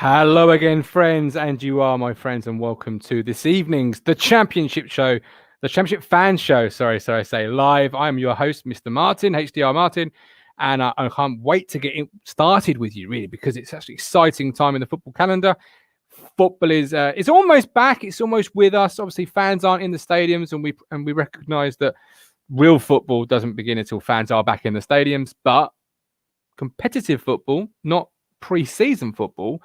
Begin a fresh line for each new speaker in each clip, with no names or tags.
Hello again, friends, and you are my friends, and welcome to this evening's The Championship Show, the Championship Fan Show. Sorry, I say live. I am your host, Mr. Martin, HDR Martin, and I can't wait to get started with you, really, because it's actually exciting time in the football calendar. Football is it's almost back. It's almost with us. Obviously, fans aren't in the stadiums, and we recognise that real football doesn't begin until fans are back in the stadiums. But competitive football, not pre-season football,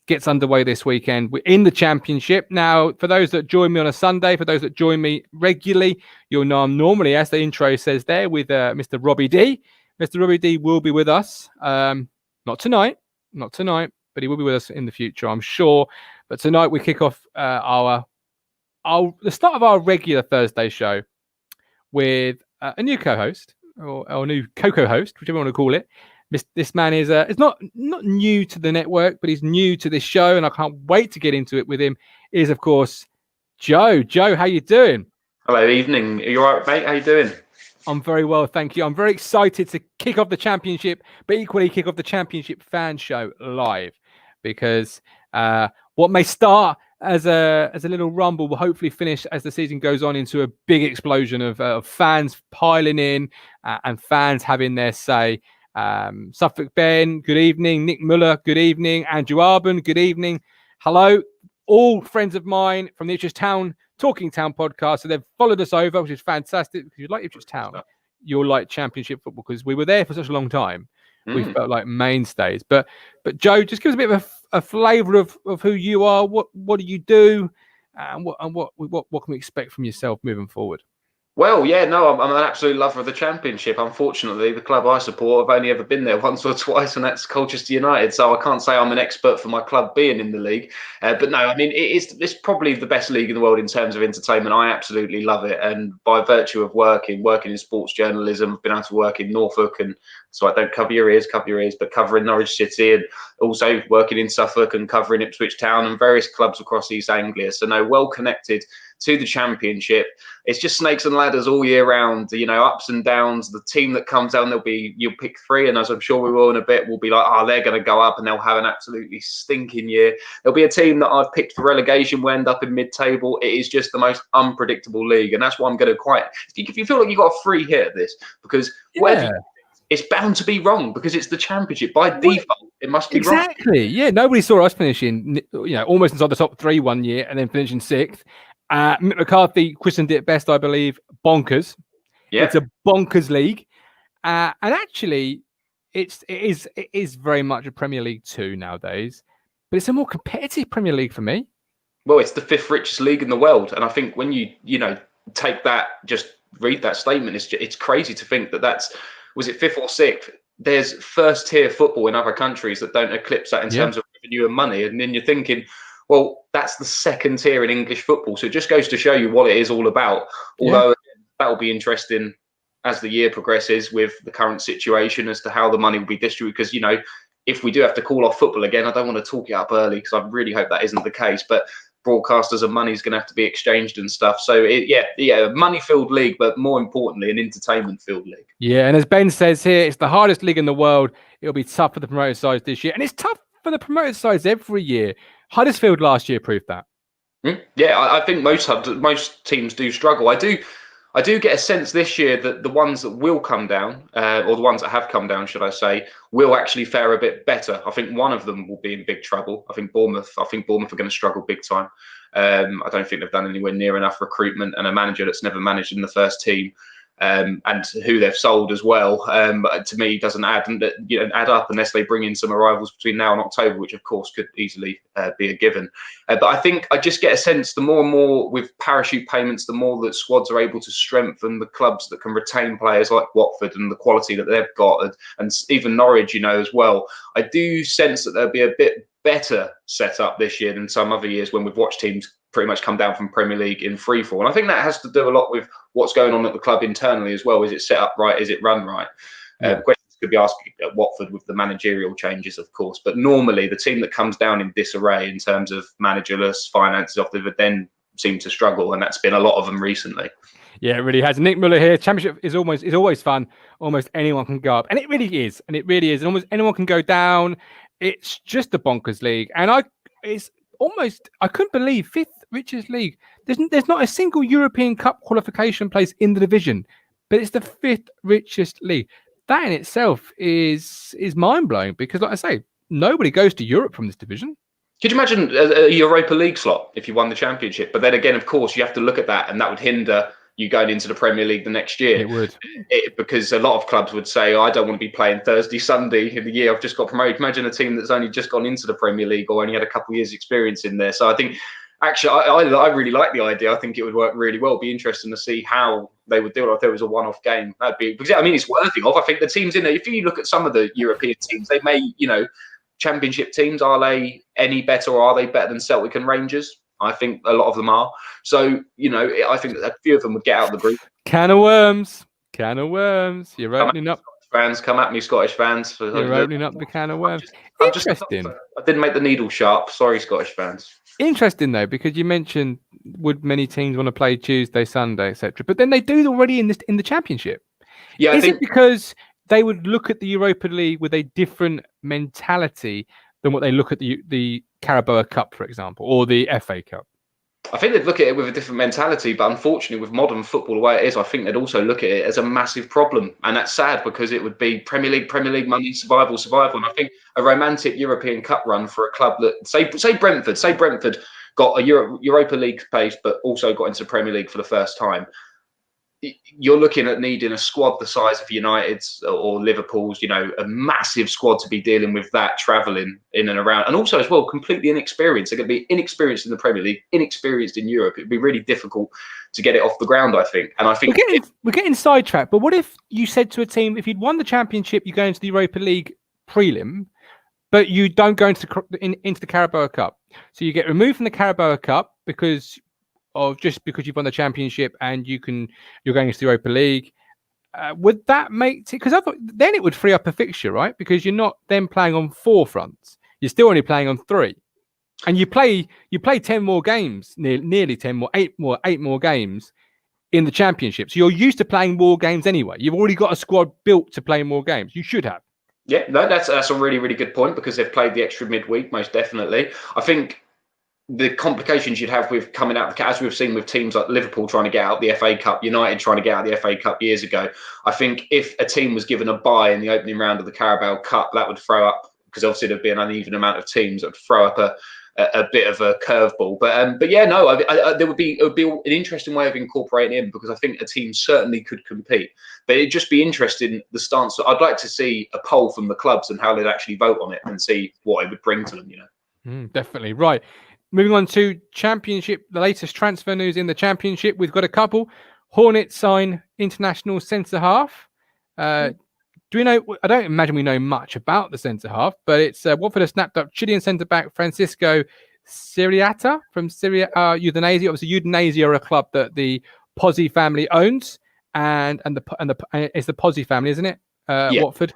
gets underway this weekend. We're in the Championship. Now, for those that join me on a Sunday, for those that join me regularly, you'll know I'm normally, as the intro says there, with Mr. Robbie D. Mr. Robbie D will be with us. Not tonight, but he will be with us in the future, I'm sure. But tonight we kick off the start of our regular Thursday show with a new co-host, or a new co-host, whichever you want to call it. This man is not new to the network, but he's new to this show, and I can't wait to get into it with him. Is, of course, Joe. Joe, how you doing?
Hello, evening. Are you all right, mate? How you doing?
I'm very well, thank you. I'm very excited to kick off the Championship, but equally kick off the Championship Fan Show live, because what may start as a little rumble will hopefully finish as the season goes on into a big explosion of fans piling in and fans having their say. Suffolk Ben, good evening. Nick Muller, good evening. Andrew Arben, good evening. Hello, all friends of mine from the Ipswich Town Talking Town podcast. So they've followed us over, which is fantastic. Because you like Ipswich Town, you'll like Championship football, because we were there for such a long time. We felt like mainstays. But Joe, just give us a bit of a flavour of who you are. What do you do, and what can we expect from yourself moving forward?
Well, yeah, no, I'm an absolute lover of the Championship. Unfortunately, the club I support, I've only ever been there once or twice, and that's Colchester United. So I can't say I'm an expert for my club being in the league. But no, I mean, it's probably the best league in the world in terms of entertainment. I absolutely love it. And by virtue of working in sports journalism, I've been able to work in Norfolk, and so I don't cover your ears, but covering Norwich City, and also working in Suffolk and covering Ipswich Town and various clubs across East Anglia. So no, well connected to the Championship. It's just snakes and ladders all year round, ups and downs. The team that comes down, you'll pick three, and as I'm sure we will in a bit, we'll be like, they're going to go up and they'll have an absolutely stinking year. There'll be a team that I've picked for relegation will end up in mid-table. It is just the most unpredictable league, and that's why I'm going to if you feel like you've got a free hit at this, because it's bound to be wrong, because it's the Championship. By default, it must be wrong.
Exactly. Yeah, nobody saw us finishing, almost inside the top three one year and then finishing sixth. Mick McCarthy christened it best, I believe, bonkers. Yeah. It's a bonkers league. And actually, it is very much a Premier League 2 nowadays, but it's a more competitive Premier League for me.
Well, it's the fifth richest league in the world. And I think when you take that, just read that statement, it's crazy to think was it fifth or sixth? There's first tier football in other countries that don't eclipse that in terms of revenue and money. And then you're thinking, well, that's the second tier in English football. So it just goes to show you what it is all about. Although that'll be interesting as the year progresses with the current situation as to how the money will be distributed. Because, if we do have to call off football again, I don't want to talk it up early, because I really hope that isn't the case. But broadcasters and money is going to have to be exchanged and stuff. So, money-filled league, but more importantly, an entertainment-filled league.
Yeah, and as Ben says here, it's the hardest league in the world. It'll be tough for the promoted sides this year. And it's tough for the promoted sides every year. Huddersfield last year proved that.
Yeah, I think most teams do struggle. I do get a sense this year that the ones that will come down, or the ones that have come down, should I say, will actually fare a bit better. I think one of them will be in big trouble. I think Bournemouth are going to struggle big time. I don't think they've done anywhere near enough recruitment, and a manager that's never managed in the first team. And who they've sold as well, to me, doesn't add up unless they bring in some arrivals between now and October, which of course could easily be a given. But I think I just get a sense the more and more with parachute payments, the more that squads are able to strengthen the clubs that can retain players like Watford and the quality that they've got, and even Norwich, as well. I do sense that there'll be a bit better set up this year than some other years when we've watched teams pretty much come down from Premier League in free fall. And I think that has to do a lot with what's going on at the club internally as well. Is it set up right? Is it run right? Questions could be asked at Watford with the managerial changes, of course. But normally the team that comes down in disarray in terms of managerless finances often would then seem to struggle. And that's been a lot of them recently.
Yeah, it really has. Nick Muller here. Championship is always fun. Almost anyone can go up. And it really is. And almost anyone can go down. It's just a bonkers league, and it's almost I couldn't believe fifth richest league. There's not a single European Cup qualification place in the division, but it's the fifth richest league. That in itself is mind blowing because, like I say, nobody goes to Europe from this division.
Could you imagine a Europa League slot if you won the Championship? But then again, of course, you have to look at that, and that would hinder you going into the Premier League the next year.
It would.
Because a lot of clubs would say, I don't want to be playing Thursday, Sunday in the year I've just got promoted. Imagine a team that's only just gone into the Premier League or only had a couple of years' experience in there. So I think, actually, I really like the idea. I think it would work really well. It'd be interesting to see how they would do it if there was a one-off game. That'd be, because I mean, it's worthy of. I think the teams in there, if you look at some of the European teams, they may, Championship teams, are they any better or are they better than Celtic and Rangers? I think a lot of them are. So, I think that a few of them would get out of the group.
Can of worms. You're opening up.
Fans, come at me, Scottish fans.
You're opening up the can of worms. Interesting.
I didn't make the needle sharp. Sorry, Scottish fans.
Interesting, though, because you mentioned would many teams want to play Tuesday, Sunday, etc. But then they do already in the Championship.
Yeah,
Is it because they would look at the Europa League with a different mentality than what they look at the Carabao Cup, for example, or the FA Cup?
I think they'd look at it with a different mentality, but unfortunately, with modern football the way it is, I think they'd also look at it as a massive problem, and that's sad because it would be Premier League money, survival, and I think a romantic European Cup run for a club that say Brentford got a Europa League place, but also got into Premier League for the first time. You're looking at needing a squad the size of United's or Liverpool's, a massive squad to be dealing with that, travelling in and around. And also as well, completely inexperienced. They're going to be inexperienced in the Premier League, inexperienced in Europe. It'd be really difficult to get it off the ground, I think. And I think
we're getting sidetracked. But what if you said to a team, if you'd won the Championship, you go into the Europa League prelim, but you don't go into the Carabao Cup. So you get removed from the Carabao Cup because you've won the Championship and you're going into the Europa League. Would that make it? Because then it would free up a fixture, right? Because you're not then playing on 4 fronts. You're still only playing on 3, and you play 10 more games, nearly 10 more, 8 more games in the Championship. So you're used to playing more games anyway. You've already got a squad built to play more games. You should have.
Yeah, no, that's a really, really good point because they've played the extra midweek, most definitely. I think the complications you'd have with coming out, as we've seen with teams like Liverpool trying to get out the FA Cup, United trying to get out the FA Cup years ago. I think if a team was given a bye in the opening round of the Carabao Cup, that would throw up, because obviously there'd be an uneven amount of teams, that would throw up a bit of a curveball. But yeah, no, it would be an interesting way of incorporating in, because I think a team certainly could compete. But it'd just be interesting, the stance. I'd like to see a poll from the clubs and how they'd actually vote on it and see what it would bring to them,
Definitely. Right. Moving on to Championship, the latest transfer news in the Championship. We've got a couple. Hornets sign international centre-half. Do we know? I don't imagine we know much about the centre-half, but it's Watford has snapped up Chilean centre-back Francisco Siriata from Udinese. Obviously, Udinese are a club that the Pozzi family owns, and it's the Pozzi family, isn't it?
Yeah.
Watford.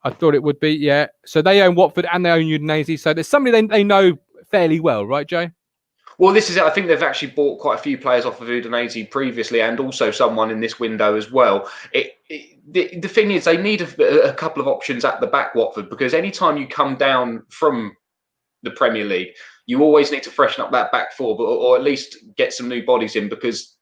I thought it would be, yeah. So they own Watford and they own Udinese. So there's somebody they know fairly well, right, Joe?
Well, this is it. I think they've actually bought quite a few players off of Udinese previously, and also someone in this window as well. The thing is, they need a couple of options at the back, Watford, because anytime you come down from the Premier League, you always need to freshen up that back four, or at least get some new bodies in, because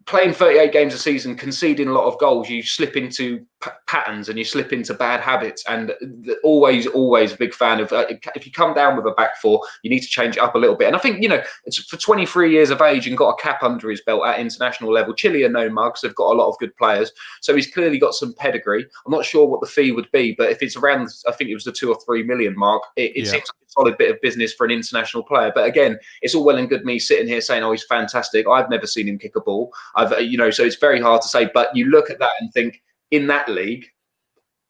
playing 38 games a season, conceding a lot of goals, you slip into patterns and you slip into bad habits. And always a big fan of, if you come down with a back four, you need to change it up a little bit. And I think, it's for 23 years of age and got a cap under his belt at international level. Chile are no mugs. They've got a lot of good players. So he's clearly got some pedigree. I'm not sure what the fee would be, but if it's around, I think it was the 2 or 3 million mark, it seems like a solid bit of business for an international player. But again, it's all well and good me sitting here saying, oh, he's fantastic. I've never seen him kick a ball. So it's very hard to say, but you look at that and think, in that league,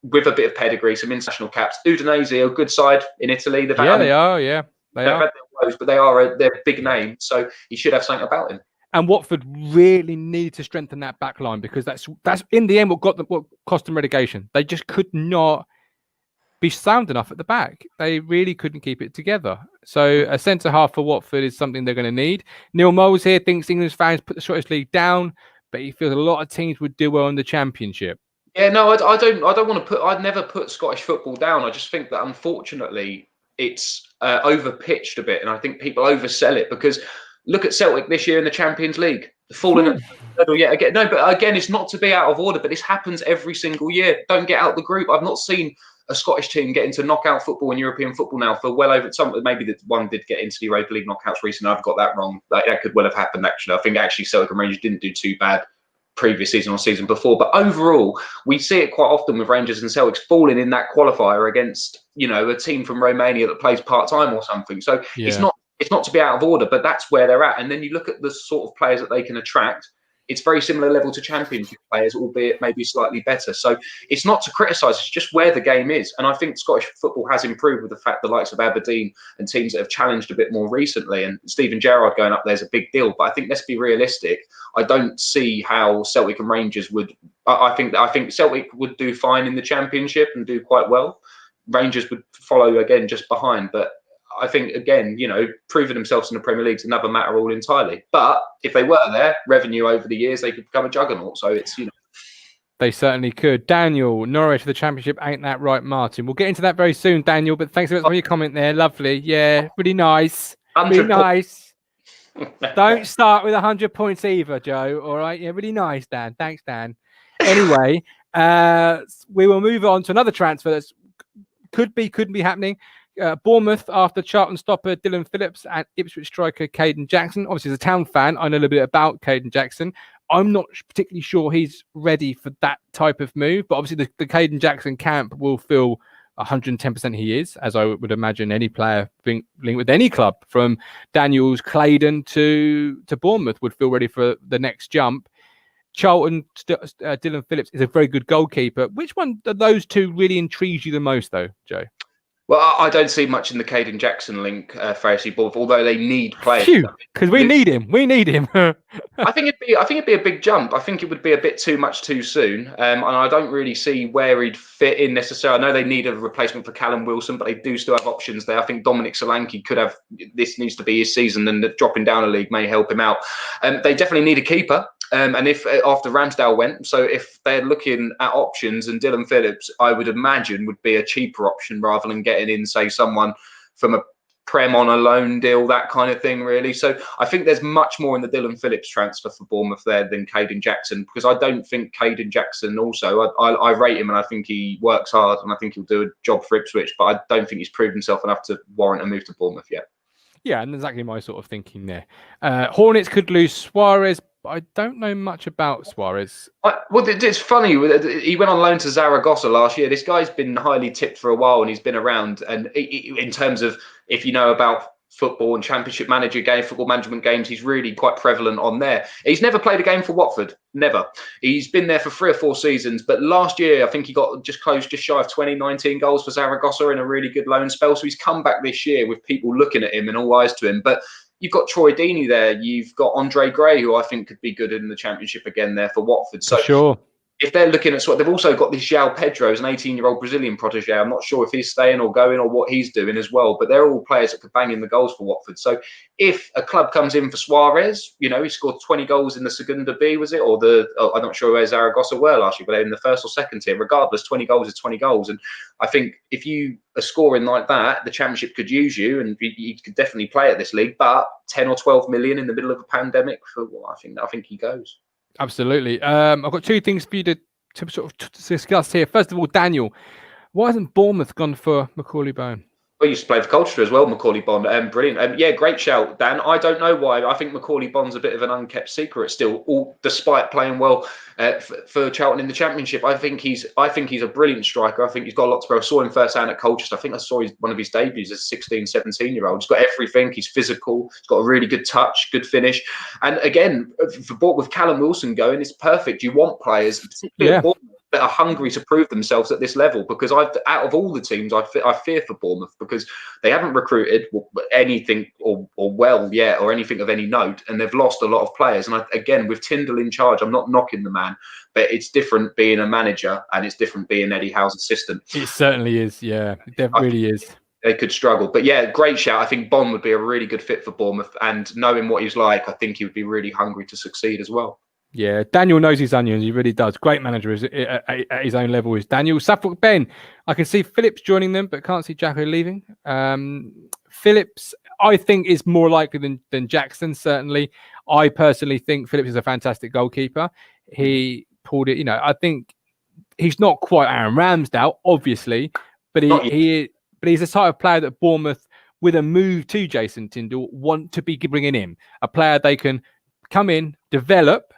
with a bit of pedigree, some international caps, Udinese are a good side in Italy.
They are. They've had
their woes, but they're a big name, so he should have something about him.
And Watford really needed to strengthen that back line, because that's in the end what cost them relegation. They just could not be sound enough at the back. They really couldn't keep it together. So a centre half for Watford is something they're going to need. Neil Moles here thinks England's fans put the Scottish League down, but he feels a lot of teams would do well in the Championship.
Yeah, no, I don't. I don't want to put. I'd never put Scottish football down. I just think that unfortunately it's overpitched a bit, and I think people oversell it because look at Celtic this year in the Champions League, falling at middle yet again. No, but again, it's not to be out of order, but this happens every single year. Don't get out the group. I've not seen a Scottish team get into knockout football and European football now for well over some. Maybe the one did get into the Europa League knockouts recently. I've got that wrong. That could well have happened actually. I think actually Celtic and Rangers didn't do too bad previous season or season before, but overall we see it quite often with Rangers and Celtics falling in that qualifier against, you know, a team from Romania that plays part-time or something. So it's not to be out of order, but that's where they're at. And then you look at the sort of players that they can attract, it's very similar level to Championship players, albeit maybe slightly better. So it's not to criticise, it's just where the game is. And I think Scottish football has improved with the fact the likes of Aberdeen and teams that have challenged a bit more recently. And Stephen Gerrard going up there is a big deal. But I think let's be realistic. I don't see how Celtic and Rangers would. I think Celtic would do fine in the Championship and do quite well. Rangers would follow again just behind, but I think, again, you know, proving themselves in the Premier League is another matter all entirely. But if they were there, revenue over the years, they could become a juggernaut. So it's, you know.
They certainly could. Daniel, Norwich for the Championship, ain't that right, Martin? We'll get into that very soon, Daniel, but thanks for your comment there. Lovely. Yeah, really nice. Really nice. Don't start with 100 points either, Joe. All right. Yeah, really nice, Dan. Thanks, Dan. Anyway, we will move on to another transfer that's couldn't be happening. Bournemouth after Charlton stopper Dillon Phillips and Ipswich striker Kayden Jackson. Obviously, as a town fan, I know a little bit about Kayden Jackson. I'm not particularly sure he's ready for that type of move, but obviously the Kayden Jackson camp will feel 110% he is, as I would imagine any player being linked with any club, from Daniels, Kayden to Bournemouth, would feel ready for the next jump. Charlton, Dillon Phillips is a very good goalkeeper. Which one of those two really intrigues you the most, though, Joe?
Well, I don't see much in the Kayden Jackson link for AFC Bournemouth, although they need players.
Because we need him. We need him.
I think it'd be a big jump. I think it would be a bit too much too soon, and I don't really see where he'd fit in necessarily. I know they need a replacement for Callum Wilson, but they do still have options there. I think Dominic Solanke could have. This needs to be his season, and dropping down a league may help him out. They definitely need a keeper. And if after Ramsdale went, so if they're looking at options, and Dillon Phillips, I would imagine, would be a cheaper option rather than getting in, say, someone from a Prem on a loan deal, that kind of thing, really. So I think there's much more in the Dillon Phillips transfer for Bournemouth there than Kayden Jackson, because I don't think Kayden Jackson also, I rate him and I think he works hard and I think he'll do a job for Ipswich, but I don't think he's proved himself enough to warrant a move to Bournemouth yet.
Yeah, and exactly my sort of thinking there. Hornets could lose Suarez. I don't know much about Suarez.
Well, it's funny. He went on loan to Zaragoza last year. This guy's been highly tipped for a while, and he's been around. And in terms of, if you know about football and Championship Manager game, football management games, he's really quite prevalent on there. He's never played a game for Watford. Never. He's been there for 3 or 4 seasons. But last year, I think he got just shy of 19 goals for Zaragoza in a really good loan spell. So he's come back this year with people looking at him and all eyes to him. But you've got Troy Deeney there. You've got Andre Gray, who I think could be good in the Championship again there for Watford. So
for sure.
If they're looking at they've also got this João Pedro, as an 18-year-old Brazilian protege. I'm not sure if he's staying or going or what he's doing as well, but they're all players that could bang in the goals for Watford. So if a club comes in for Suarez, you know, he scored 20 goals in the Segunda B, was it? Or I'm not sure where Zaragoza were last year, but they're in the first or second tier. Regardless, 20 goals is 20 goals. And I think if you are scoring like that, the Championship could use you and you could definitely play at this league. But 10 or 12 million in the middle of a pandemic, I think he goes.
Absolutely. I've got 2 things for you to sort of discuss here. First of all, Daniel, why hasn't Bournemouth gone for Macaulay Bonne?
Well, he used to play for Colchester as well, Macaulay Bonne. Brilliant. Yeah, great shout, Dan. I don't know why. I think Macaulay Bonne's a bit of an unkept secret still, despite playing well for Charlton in the Championship. I think he's a brilliant striker. I think he's got a lot to go. I saw him firsthand at Colchester. I think I saw one of his debuts as a 16, 17-year-old. He's got everything. He's physical. He's got a really good touch, good finish. And again, with Callum Wilson going, it's perfect. You want players, particularly that are hungry to prove themselves at this level, because out of all the teams, I fear for Bournemouth, because they haven't recruited anything or anything of any note, and they've lost a lot of players. And again, with Tyndall in charge, I'm not knocking the man, but it's different being a manager and it's different being Eddie Howe's assistant.
It certainly is, yeah. It really is.
They could struggle. But yeah, great shout. I think Bonne would be a really good fit for Bournemouth, and knowing what he's like, I think he would be really hungry to succeed as well.
Yeah, Daniel knows his onions. He really does. Great manager at his own level is Daniel. Suffolk Ben. I can see Phillips joining them, but can't see Jacko leaving. Phillips, I think, is more likely than Jackson, certainly. I personally think Phillips is a fantastic goalkeeper. He pulled it, I think he's not quite Aaron Ramsdale, obviously, but he's the type of player that Bournemouth, with a move to Jason Tindall, want to be bringing in. A player they can come in, develop,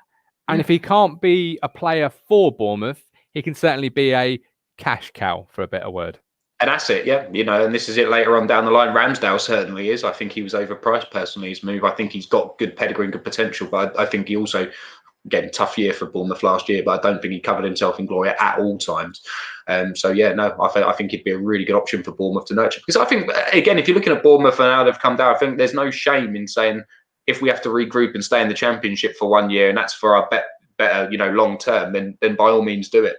and if he can't be a player for Bournemouth, he can certainly be a cash cow, for a better word.
An asset, yeah. And this is it later on down the line. Ramsdale certainly is. I think he was overpriced personally, his move. I think he's got good pedigree and good potential, but I think he also, again, tough year for Bournemouth last year, but I don't think he covered himself in glory at all times. I think he'd be a really good option for Bournemouth to nurture. Because I think, again, if you're looking at Bournemouth and how they've come down, I think there's no shame in saying, if we have to regroup and stay in the Championship for 1 year, and that's for our better, long term, then by all means do it.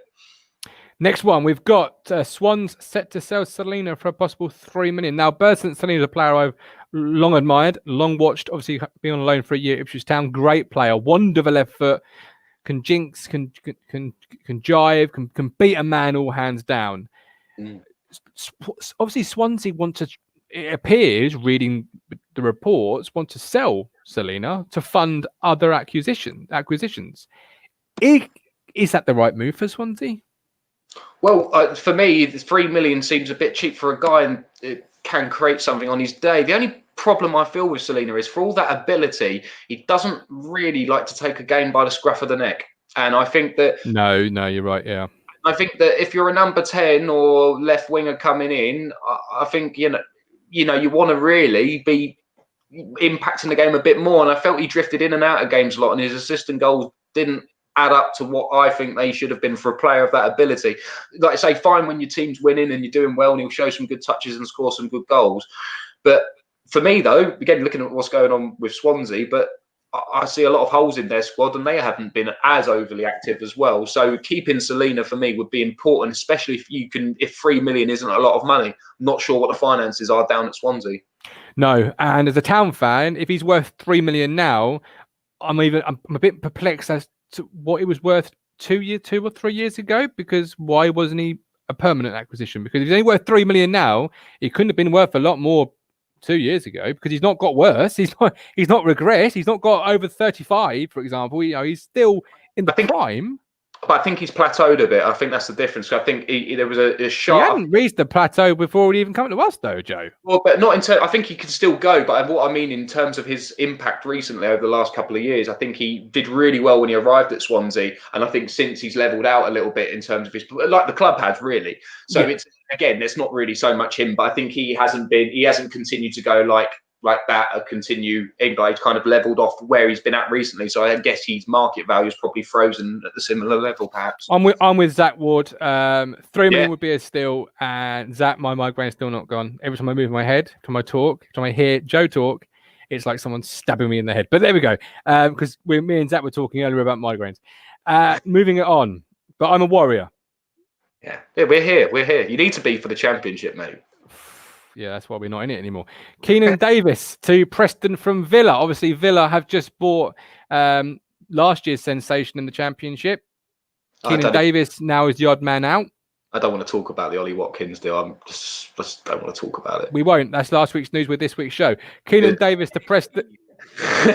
Next one, we've got Swans set to sell Celina for a possible $3 million. Now, Bertrand Celina is a player I've long admired, long watched. Obviously, been on loan for a year at Ipswich Town. Great player, wonder of a left foot, can jinx, can jive, can beat a man all hands down. Obviously, Swansea want to. It appears, reading the reports, want to sell Celina to fund other acquisitions. Is that the right move for Swansea?
Well, for me, $3 million seems a bit cheap for a guy, and it can create something on his day. The only problem I feel with Celina is, for all that ability, he doesn't really like to take a game by the scruff of the neck. And I think that...
No, you're right, yeah.
I think that if you're a number 10 or left winger coming in, I think, you want to really be impacting the game a bit more. And I felt he drifted in and out of games a lot, and his assist and goals didn't add up to what I think they should have been for a player of that ability. Like I say, fine when your team's winning and you're doing well, and he'll show some good touches and score some good goals. But for me, though, again, looking at what's going on with Swansea, but I see a lot of holes in their squad, and they haven't been as overly active as well. So keeping Celina for me would be important, especially if $3 million isn't a lot of money. I'm not sure what the finances are down at Swansea.
No, and as a Town fan, if he's worth $3 million now, I'm a bit perplexed as to what it was worth 2 or 3 years ago. Because why wasn't he a permanent acquisition? Because if he's only worth $3 million now, he couldn't have been worth a lot more 2 years ago, because he's not got worse. He's not regressed. He's not got over 35, for example. He's still in the prime.
But I think he's plateaued a bit. I think that's the difference. I think there was a sharp...
He hadn't reached the plateau before he'd even come to us, though, Joe.
Well, but not in terms... I think he can still go, but what I mean in terms of his impact recently over the last couple of years, I think he did really well when he arrived at Swansea, and I think since he's levelled out a little bit in terms of his... Like the club has, really. So It's, again, it's not really so much him, but I think he hasn't continued to go like that, continue. He's kind of levelled off where he's been at recently. So I guess his market value is probably frozen at the similar level, perhaps.
I'm with Zach Ward. 3 million would be a steal, and Zach, my migraine's still not gone. Every time I move my head, every time I talk, every time I hear Joe talk, it's like someone's stabbing me in the head. But there we go. Because me and Zach were talking earlier about migraines. Moving it on. But I'm a warrior.
Yeah, we're here. You need to be for the Championship, mate.
Yeah, that's why we're not in it anymore. Keenan Davis to Preston from Villa. Obviously, Villa have just bought last year's sensation in the Championship. Keenan Davis now is the odd man out.
I don't want to talk about the Ollie Watkins deal. I just don't want to talk about it.
We won't. That's last week's news with this week's show. Keenan Davis to Preston.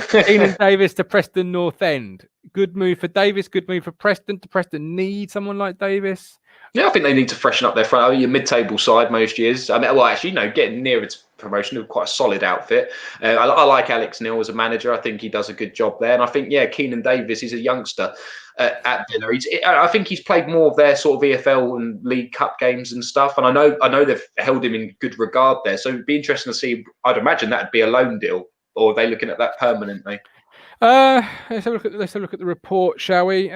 Keenan Davis to Preston North End. Good move for Davis. Good move for Preston. Do Preston need someone like Davis?
Yeah, I think they need to freshen up their front. I mean, your mid-table side most years. I mean, well, actually, getting nearer to promotion, they're quite a solid outfit. I like Alex Neil as a manager. I think he does a good job there. And I think, Keenan Davis is a youngster at Villa. I think he's played more of their sort of EFL and League Cup games and stuff. And I know they've held him in good regard there. So it'd be interesting to see. I'd imagine that'd be a loan deal, or are they looking at that permanently?
Let's have a look at the report, shall we?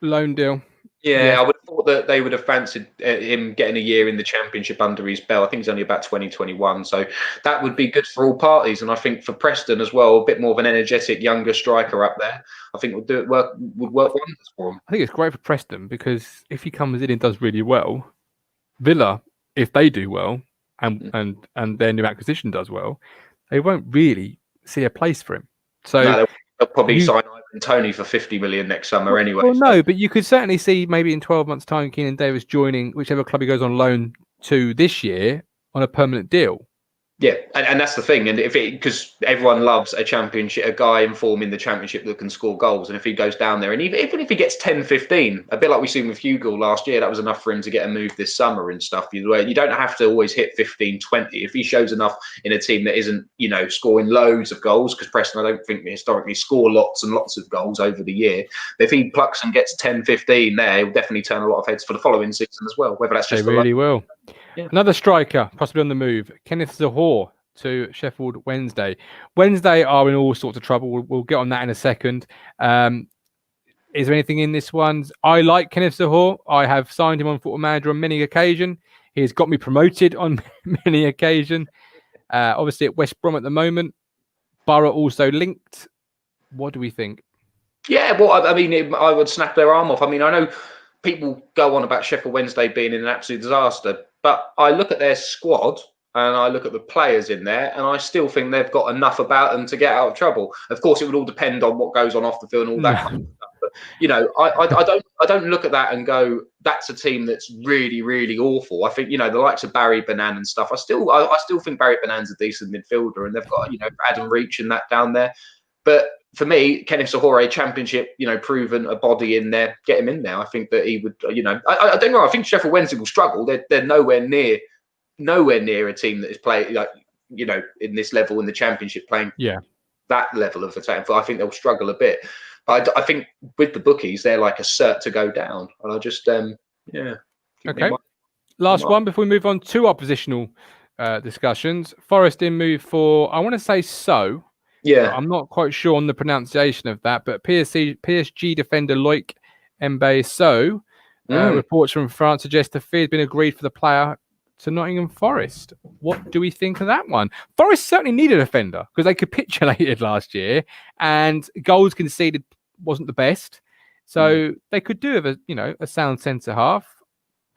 Loan deal.
Yeah, I would have thought that they would have fancied him getting a year in the Championship under his belt. I think he's only about 2021, so that would be good for all parties. And I think for Preston as well, a bit more of an energetic younger striker up there, I think would work wonders for him.
I think it's great for Preston, because if he comes in and does really well, Villa, if they do well and their new acquisition does well, they won't really see a place for him. So
they'll probably sign Tony for 50 million next summer anyway.
Well, no, but you could certainly see maybe in 12 months' time, Keenan Davis joining whichever club he goes on loan to this year on a permanent deal.
Yeah, and that's the thing. And because everyone loves a championship, a guy in form in the championship that can score goals. And if he goes down there, and even if he gets 10, 15, a bit like we seen with Hugo last year, that was enough for him to get a move this summer and stuff. You don't have to always hit 15, 20. If he shows enough in a team that isn't, scoring loads of goals, because Preston, I don't think they historically score lots and lots of goals over the year. But if he plucks and gets 10, 15 there, he'll definitely turn a lot of heads for the following season as well, whether that's just
They really will.
Yeah.
Another striker, possibly on the move, Kenneth Zahor to Sheffield Wednesday. Wednesday are in all sorts of trouble. We'll get on that in a second. Is there anything in this one? I like Kenneth Zahor. I have signed him on Football Manager on many occasions. He has got me promoted on many occasions. Obviously at West Brom at the moment. Borough also linked. What do we think?
Yeah, well, I mean, I would snap their arm off. I mean, I know people go on about Sheffield Wednesday being an absolute disaster, but I look at their squad and I look at the players in there, and I still think they've got enough about them to get out of trouble. Of course, it would all depend on what goes on off the field and all that kind of stuff. But I don't look at that and go, that's a team that's really, really awful. I think the likes of Barry Banan and stuff. I still think Barry Banan's a decent midfielder, and they've got Adam Reach and that down there. But for me, Kenneth Zahor, championship, proven a body in there, get him in there. I think that he would, I don't know. I think Sheffield Wednesday will struggle. They're nowhere near a team that is playing in this level in the championship, playing that level of attack. I think they'll struggle a bit. But I think with the bookies, they're like a cert to go down. And I just,
Okay. Last one before we move on to our positional discussions. Forest in move for, I want to say so.
Yeah,
I'm not quite sure on the pronunciation of that, but PSG defender Loic Mbaye reports from France suggest the fee has been agreed for the player to Nottingham Forest. What do we think of that one? Forest certainly needed a defender because they capitulated last year and goals conceded wasn't the best. So they could do with a sound centre half.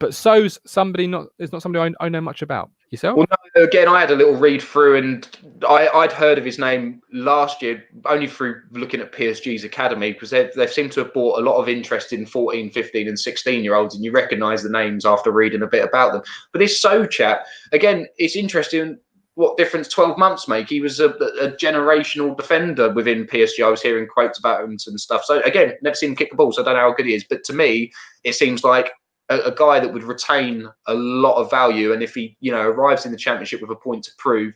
But So's it's not somebody I know much about. Yourself?
Well, no, again, I had a little read through, and I'd heard of his name last year only through looking at PSG's academy, because they seem to have brought a lot of interest in 14, 15 and 16-year-olds, and you recognise the names after reading a bit about them. But this So chap, again, it's interesting what difference 12 months make. He was a generational defender within PSG. I was hearing quotes about him and stuff. So, again, never seen him kick a ball, so I don't know how good he is. But to me, it seems like a guy that would retain a lot of value, and if he arrives in the championship with a point to prove,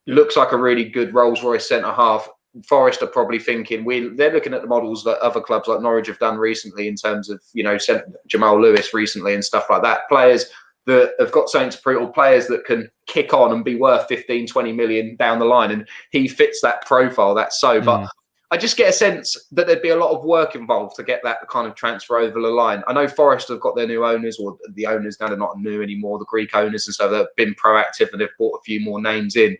looks like a really good Rolls-Royce centre half. Forest are probably thinking they're looking at the models that other clubs like Norwich have done recently in terms of Jamal Lewis recently and stuff like that. Players that have got something to prove, or players that can kick on and be worth 15, 20 million down the line, and he fits that profile. That's so, but I just get a sense that there'd be a lot of work involved to get that kind of transfer over the line. I know Forest have got their new owners, or the owners now, they're not new anymore, the Greek owners, and so they've been proactive and they've brought a few more names in.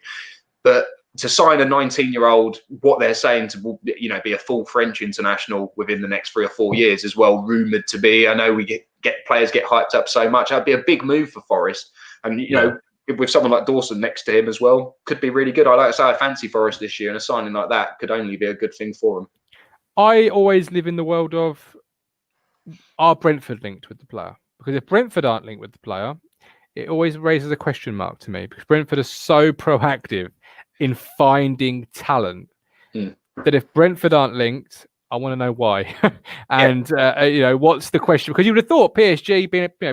But to sign a 19-year-old, what they're saying to be a full French international within the next 3 or 4 years as well, rumoured to be. I know we get players get hyped up so much. That'd be a big move for Forest, and with someone like Dawson next to him as well, could be really good. I fancy Forest this year, and a signing like that could only be a good thing for them.
I always live in the world of, are Brentford linked with the player? Because if Brentford aren't linked with the player, it always raises a question mark to me, because Brentford are so proactive in finding talent that if Brentford aren't linked, I want to know why. And what's the question? Because you would have thought PSG,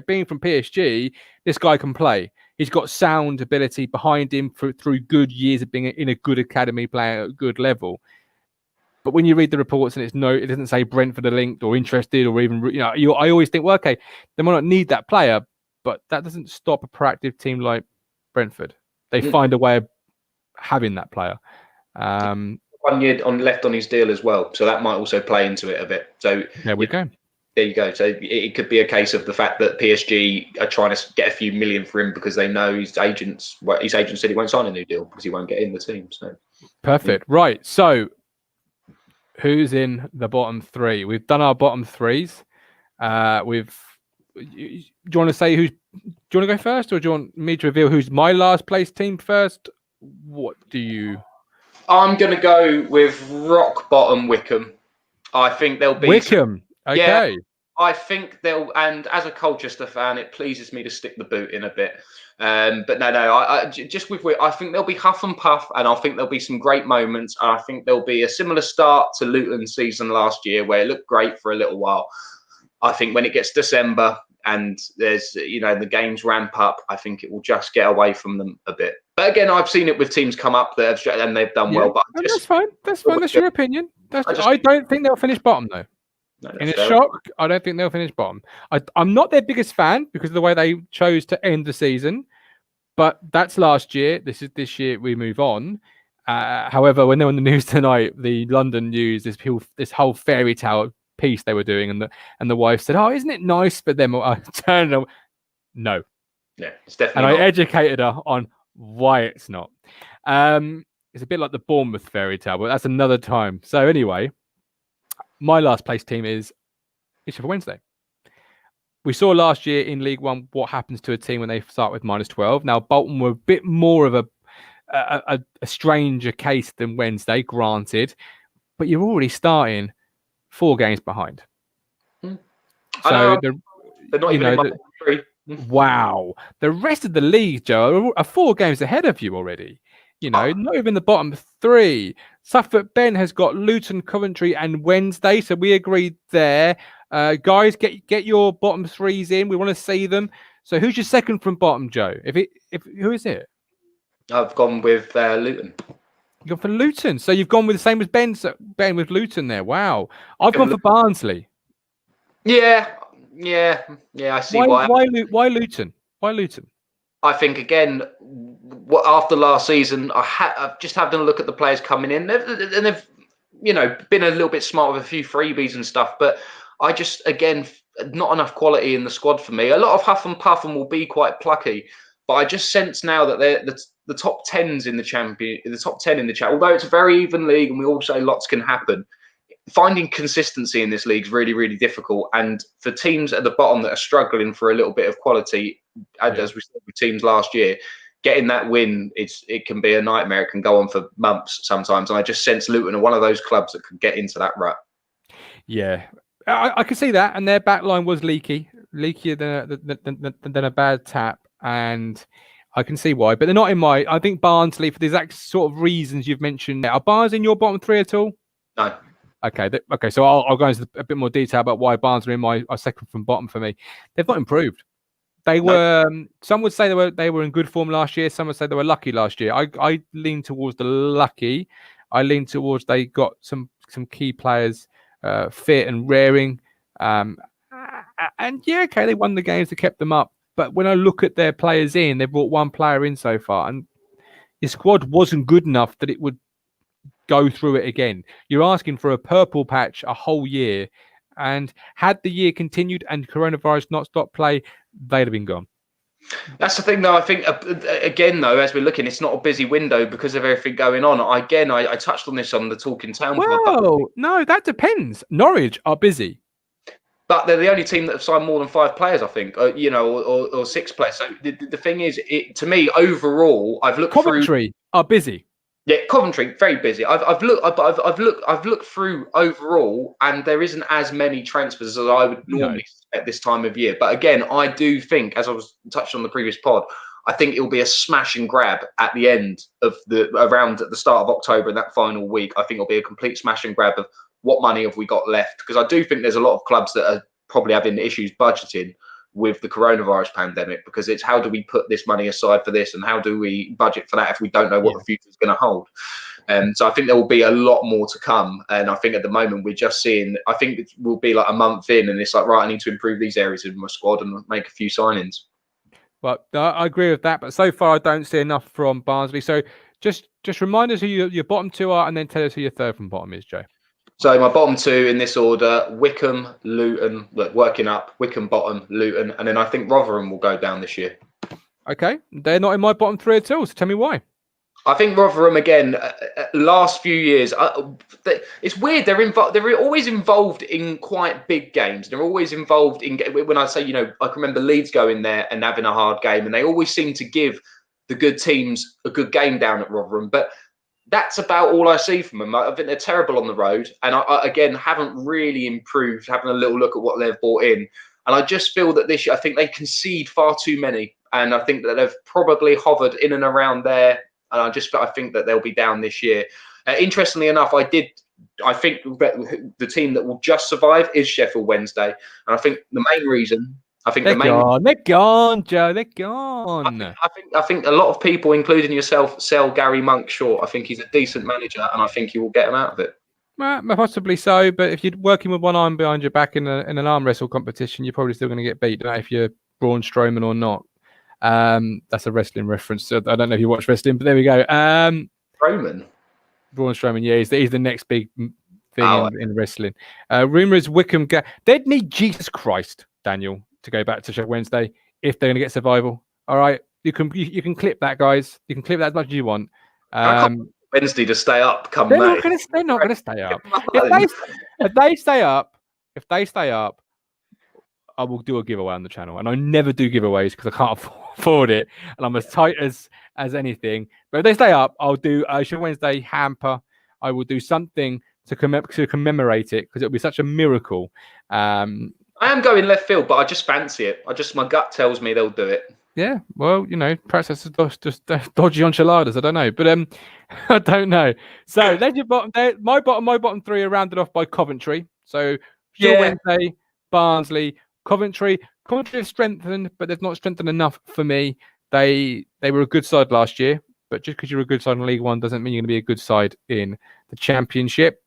being from PSG, this guy can play. He's got sound ability behind him through good years of being in a good academy, playing at a good level. But when you read the reports and it doesn't say Brentford are linked or interested, or even I always think, well, okay, they might not need that player, but that doesn't stop a proactive team like Brentford. They find a way of having that player.
1 year left on his deal as well, so that might also play into it a bit. So
there we go.
There you go. So it could be a case of the fact that PSG are trying to get a few million for him because they know his agent said he won't sign a new deal because he won't get in the team. So
perfect. Right. So who's in the bottom three? We've done our bottom threes. Do you want to say who's? Do you want to go first, or do you want me to reveal who's my last place team first? What do you?
I'm going to go with rock bottom Wickham. I think there'll be
Wickham.
Yeah,
Okay.
I think they'll, and as a Colchester fan, it pleases me to stick the boot in a bit. But no, just with I think there'll be huff and puff, and I think there'll be some great moments. And I think there'll be a similar start to Luton's season last year, where it looked great for a little while. I think when it gets December and there's, the games ramp up, I think it will just get away from them a bit. But again, I've seen it with teams come up that have, and they've done well. But
that's fine. That's fine. That's your opinion. I don't think they'll finish bottom though.
No,
in a shock, I don't think they'll finish bottom. I'm not their biggest fan because of the way they chose to end the season, but that's last year. This year. We move on. However, when they're on the news tonight, the London News, this whole fairy tale piece they were doing, and the wife said, "Oh, isn't it nice?" But then I turned and no,
yeah, it's definitely.
And I educated her on why it's not. It's a bit like the Bournemouth fairy tale, but that's another time. So anyway. My last place team is Sheffield Wednesday. We saw last year in League One what happens to a team when they start with -12. Now, Bolton were a bit more of a stranger case than Wednesday, granted, but you're already starting 4 games behind.
So they're not even in three.
Wow. The rest of the league, Joe, are 4 games ahead of you already. Not even the bottom 3. Suffolk Ben has got Luton, Coventry, and Wednesday, so we agreed there. Guys, get your bottom 3s in. We want to see them. So, who's your second from bottom, Joe? Who is it?
I've gone with Luton.
You've gone for Luton, so you've gone with the same as Ben. So Ben with Luton there. Wow, I've gone for Barnsley.
Yeah. I see why.
Why Luton? Why Luton?
I think again, after last season, I've just having a look at the players coming in. They've been a little bit smart with a few freebies and stuff. But I just not enough quality in the squad for me. A lot of huff and puff and will be quite plucky. But I just sense now that they're the top 10s in the top 10 in the chat. Although it's a very even league, and we all say lots can happen. Finding consistency in this league is really, really difficult. And for teams at the bottom that are struggling for a little bit of quality, as we said with teams last year, getting that win, it can be a nightmare. It can go on for months sometimes. And I just sense Luton are one of those clubs that could get into that rut. Yeah,
I can see that. And their back line was leakier than a bad tap. And I can see why. But they're not in I think Barnsley, for the exact sort of reasons you've mentioned. Are Barnes in your bottom 3 at all?
No.
Okay, so I'll go into a bit more detail about why Barnes are in my second from bottom for me. They've not improved. They were. Some would say they were in good form last year. Some would say they were lucky last year. I lean towards the lucky. I lean towards they got some key players fit and raring. And yeah, okay, they won the games. They kept them up. But when I look at their players in, they brought 1 player in so far, and your squad wasn't good enough that it would go through it again. You're asking for a purple patch a whole year, and had the year continued and coronavirus not stopped play, they'd have been gone.
That's the thing, though. I think again, though, as we're looking, it's not a busy window because of everything going on. I touched on this on the Talking Town.
Well, no, that depends. Norwich are busy,
but they're the only team that have signed more than 5 players, I think. Or 6 players. So the thing is, to me, overall, I've looked through.
Coventry are busy.
Yeah, Coventry very busy. I've looked through overall, and there isn't as many transfers as I would normally at this time of year. But again, I do think, as I was touched on the previous pod, I think it will be a smash and grab at the end of around at the start of October in that final week. I think it'll be a complete smash and grab of what money have we got left, because I do think there's a lot of clubs that are probably having issues budgeting with the coronavirus pandemic, because it's how do we put this money aside for this, and how do we budget for that if we don't know what the future is going to hold. So I think there will be a lot more to come, and I think at the moment we're just seeing, I think it will be like a month in and it's like, right, I need to improve these areas in my squad and make a few signings.
Well, I agree with that, but so far I don't see enough from Barnsley. So just remind us who your bottom 2 are, and then tell us who your third from bottom is, Joe.
So my bottom 2 in this order: Wickham, Luton. Look, working up, Wickham bottom, Luton, and then I think Rotherham will go down this year.
Okay, they're not in my bottom 3 at all. So tell me why. I
think Rotherham again. Last few years, it's weird. They're always involved in quite big games. They're always involved in. When I say, I can remember Leeds going there and having a hard game, and they always seem to give the good teams a good game down at Rotherham, but that's about all I see from them. I think they're terrible on the road, and I again haven't really improved. Having a little look at what they've brought in, and I just feel that this year I think they concede far too many, and I think that they've probably hovered in and around there. And I think that they'll be down this year. Interestingly enough, I think the team that will just survive is Sheffield Wednesday, and I think the main reason.
They're gone, Joe. They're gone.
I think a lot of people, including yourself, sell Gary Monk short. I think he's a decent manager, and I think he will get him out of it.
Possibly so, but if you're working with one arm behind your back in an arm wrestle competition, you're probably still going to get beat, if you're Braun Strowman or not. That's a wrestling reference. So I don't know if you watch wrestling, but there we go.
Strowman.
Braun Strowman, yeah, he's the next big thing in wrestling. Rumor is Wickham. They'd need Jesus Christ, Daniel, to go back to Sheffield Wednesday if they're going to get survival. All right, you can clip that, guys. You can clip that as much as you want.
Wednesday to stay up.
They're not going to stay up. If they stay up, I will do a giveaway on the channel, and I never do giveaways because I can't afford it, and I'm as tight as anything. But if they stay up, I'll do a Sheffield Wednesday hamper. I will do something to commemorate it because it'll be such a miracle.
I am going left field, but I just fancy it. My gut tells me they'll do it.
Yeah, well, perhaps that's just dodgy enchiladas. I don't know, but I don't know. So there's your bottom. My bottom three are rounded off by Coventry. So Wednesday, Barnsley, Coventry. Coventry have strengthened, but they've not strengthened enough for me. They were a good side last year, but just because you're a good side in League One doesn't mean you're going to be a good side in the Championship.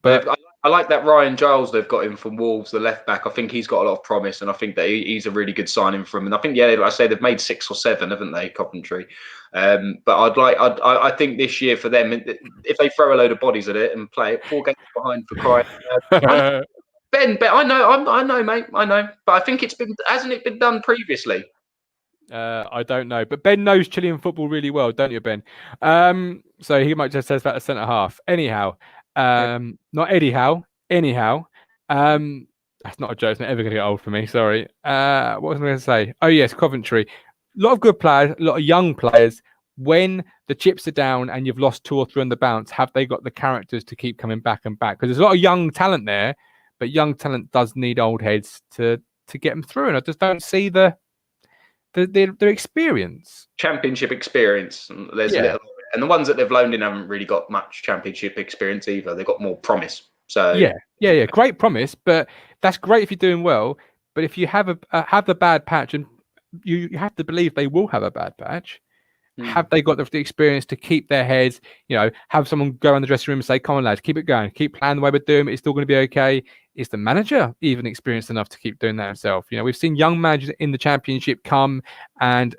But
I like that Ryan Giles they've got him from Wolves, the left back. I think he's got a lot of promise, and I think that he's a really good signing for him. And I think, like I say, they've made 6 or 7, haven't they, Coventry? But I think this year for them, if they throw a load of bodies at it and play it 4 games behind for crying. Ben, I know, mate, I know. But I think hasn't it been done previously?
I don't know, but Ben knows Chilean football really well, don't you, Ben? So he might just say about the centre half. Anyhow. Not Eddie Howe. Anyhow, that's not a joke. It's not ever going to get old for me. Sorry. What was I going to say? Oh yes, Coventry. A lot of good players, a lot of young players. When the chips are down and you've lost 2 or 3 on the bounce, have they got the characters to keep coming back and back? Because there's a lot of young talent there, but young talent does need old heads to get them through. And I just don't see their experience.
Championship experience. There's little. And the ones that they've loaned in haven't really got much Championship experience either. They've got more promise. So
yeah, great promise, but that's great if you're doing well. But if you have the bad patch, and you have to believe they will have a bad patch, have they got the experience to keep their heads? Have someone go in the dressing room and say, "Come on, lads, keep it going, keep playing the way we're doing. It's still going to be okay." Is the manager even experienced enough to keep doing that himself? We've seen young managers in the Championship come and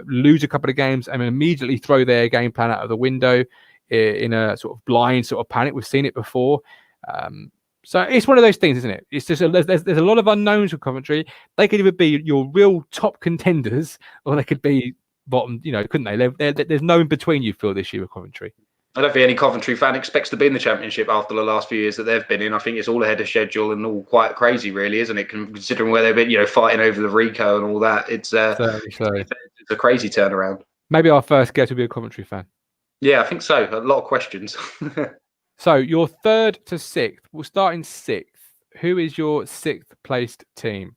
lose a couple of games and immediately throw their game plan out of the window in a sort of blind sort of panic. We've seen it before. So it's one of those things, isn't it? It's just there's a lot of unknowns with Coventry. They could either be your real top contenders or they could be bottom, couldn't they? There's no in between, you feel, this year with Coventry.
I don't think any Coventry fan expects to be in the Championship after the last few years that they've been in. I think it's all ahead of schedule and all quite crazy, really, isn't it? Considering where they've been, fighting over the Rico and all that. It's a crazy turnaround.
Maybe our first guest will be a Coventry fan.
Yeah, I think so. A lot of questions.
So your 3rd to 6th. We'll start in 6th. Who is your 6th placed team?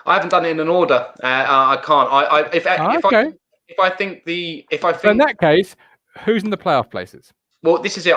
I haven't done it in an order. I can't.
So in that case, who's in the playoff places?
Well, this is it.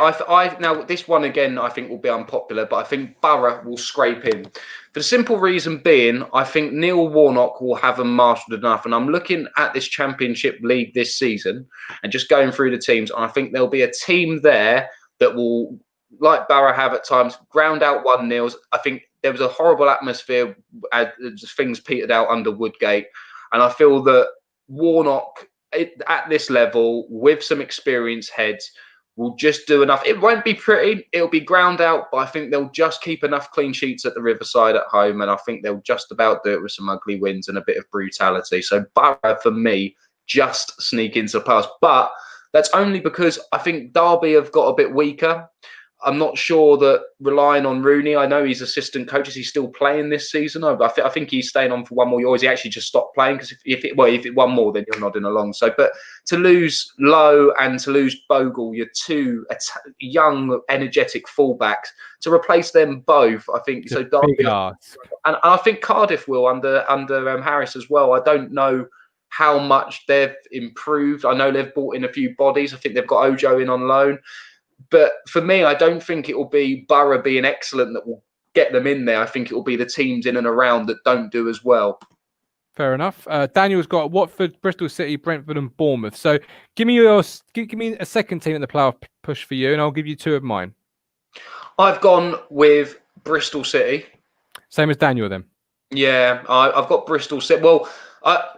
Now this one again, I think will be unpopular, but I think Borough will scrape in. For the simple reason being, I think Neil Warnock will have them marshalled enough. And I'm looking at this Championship League this season and just going through the teams, and I think there'll be a team there that will, like Borough have at times, ground out 1-0. I think there was a horrible atmosphere as things petered out under Woodgate, and I feel that Warnock at this level with some experienced heads will just do enough. It won't be pretty, it'll be ground out, but I think they'll just keep enough clean sheets at the Riverside at home, and I think they'll just about do it with some ugly wins and a bit of brutality. So Borough, for me, just sneak into pass. But that's only because I think Derby have got a bit weaker. I'm not sure that relying on Rooney. I know he's assistant coach. Is he still playing this season? I think he's staying on for one more year. Or is he actually just stopped playing? Because if it one more, then you're nodding along. So, but to lose Lowe and to lose Bogle, your two young, energetic fullbacks, to replace them both, I think so. Derby, and I think Cardiff will under Harris as well. I don't know how much they've improved. I know they've brought in a few bodies. I think they've got Ojo in on loan. But for me, I don't think it will be Borough being excellent that will get them in there. I think it will be the teams in and around that don't do as well.
Fair enough. Daniel's got Watford, Bristol City, Brentford, and Bournemouth. So give me a second team in the playoff push for you, and I'll give you two of mine. I've
gone with Bristol City.
Same as Daniel, then.
Yeah, I've got Bristol City. I've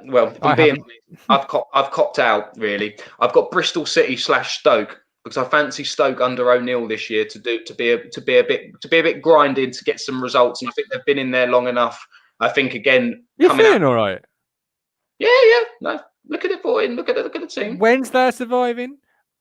copped out really. I've got Bristol City / Stoke. Because I fancy Stoke under O'Neill this year to be a bit grinding to get some results, and I think they've been in there long enough. I think again,
you're feeling all right.
Yeah. No, look at it, boy. Look at the team.
Wednesday surviving.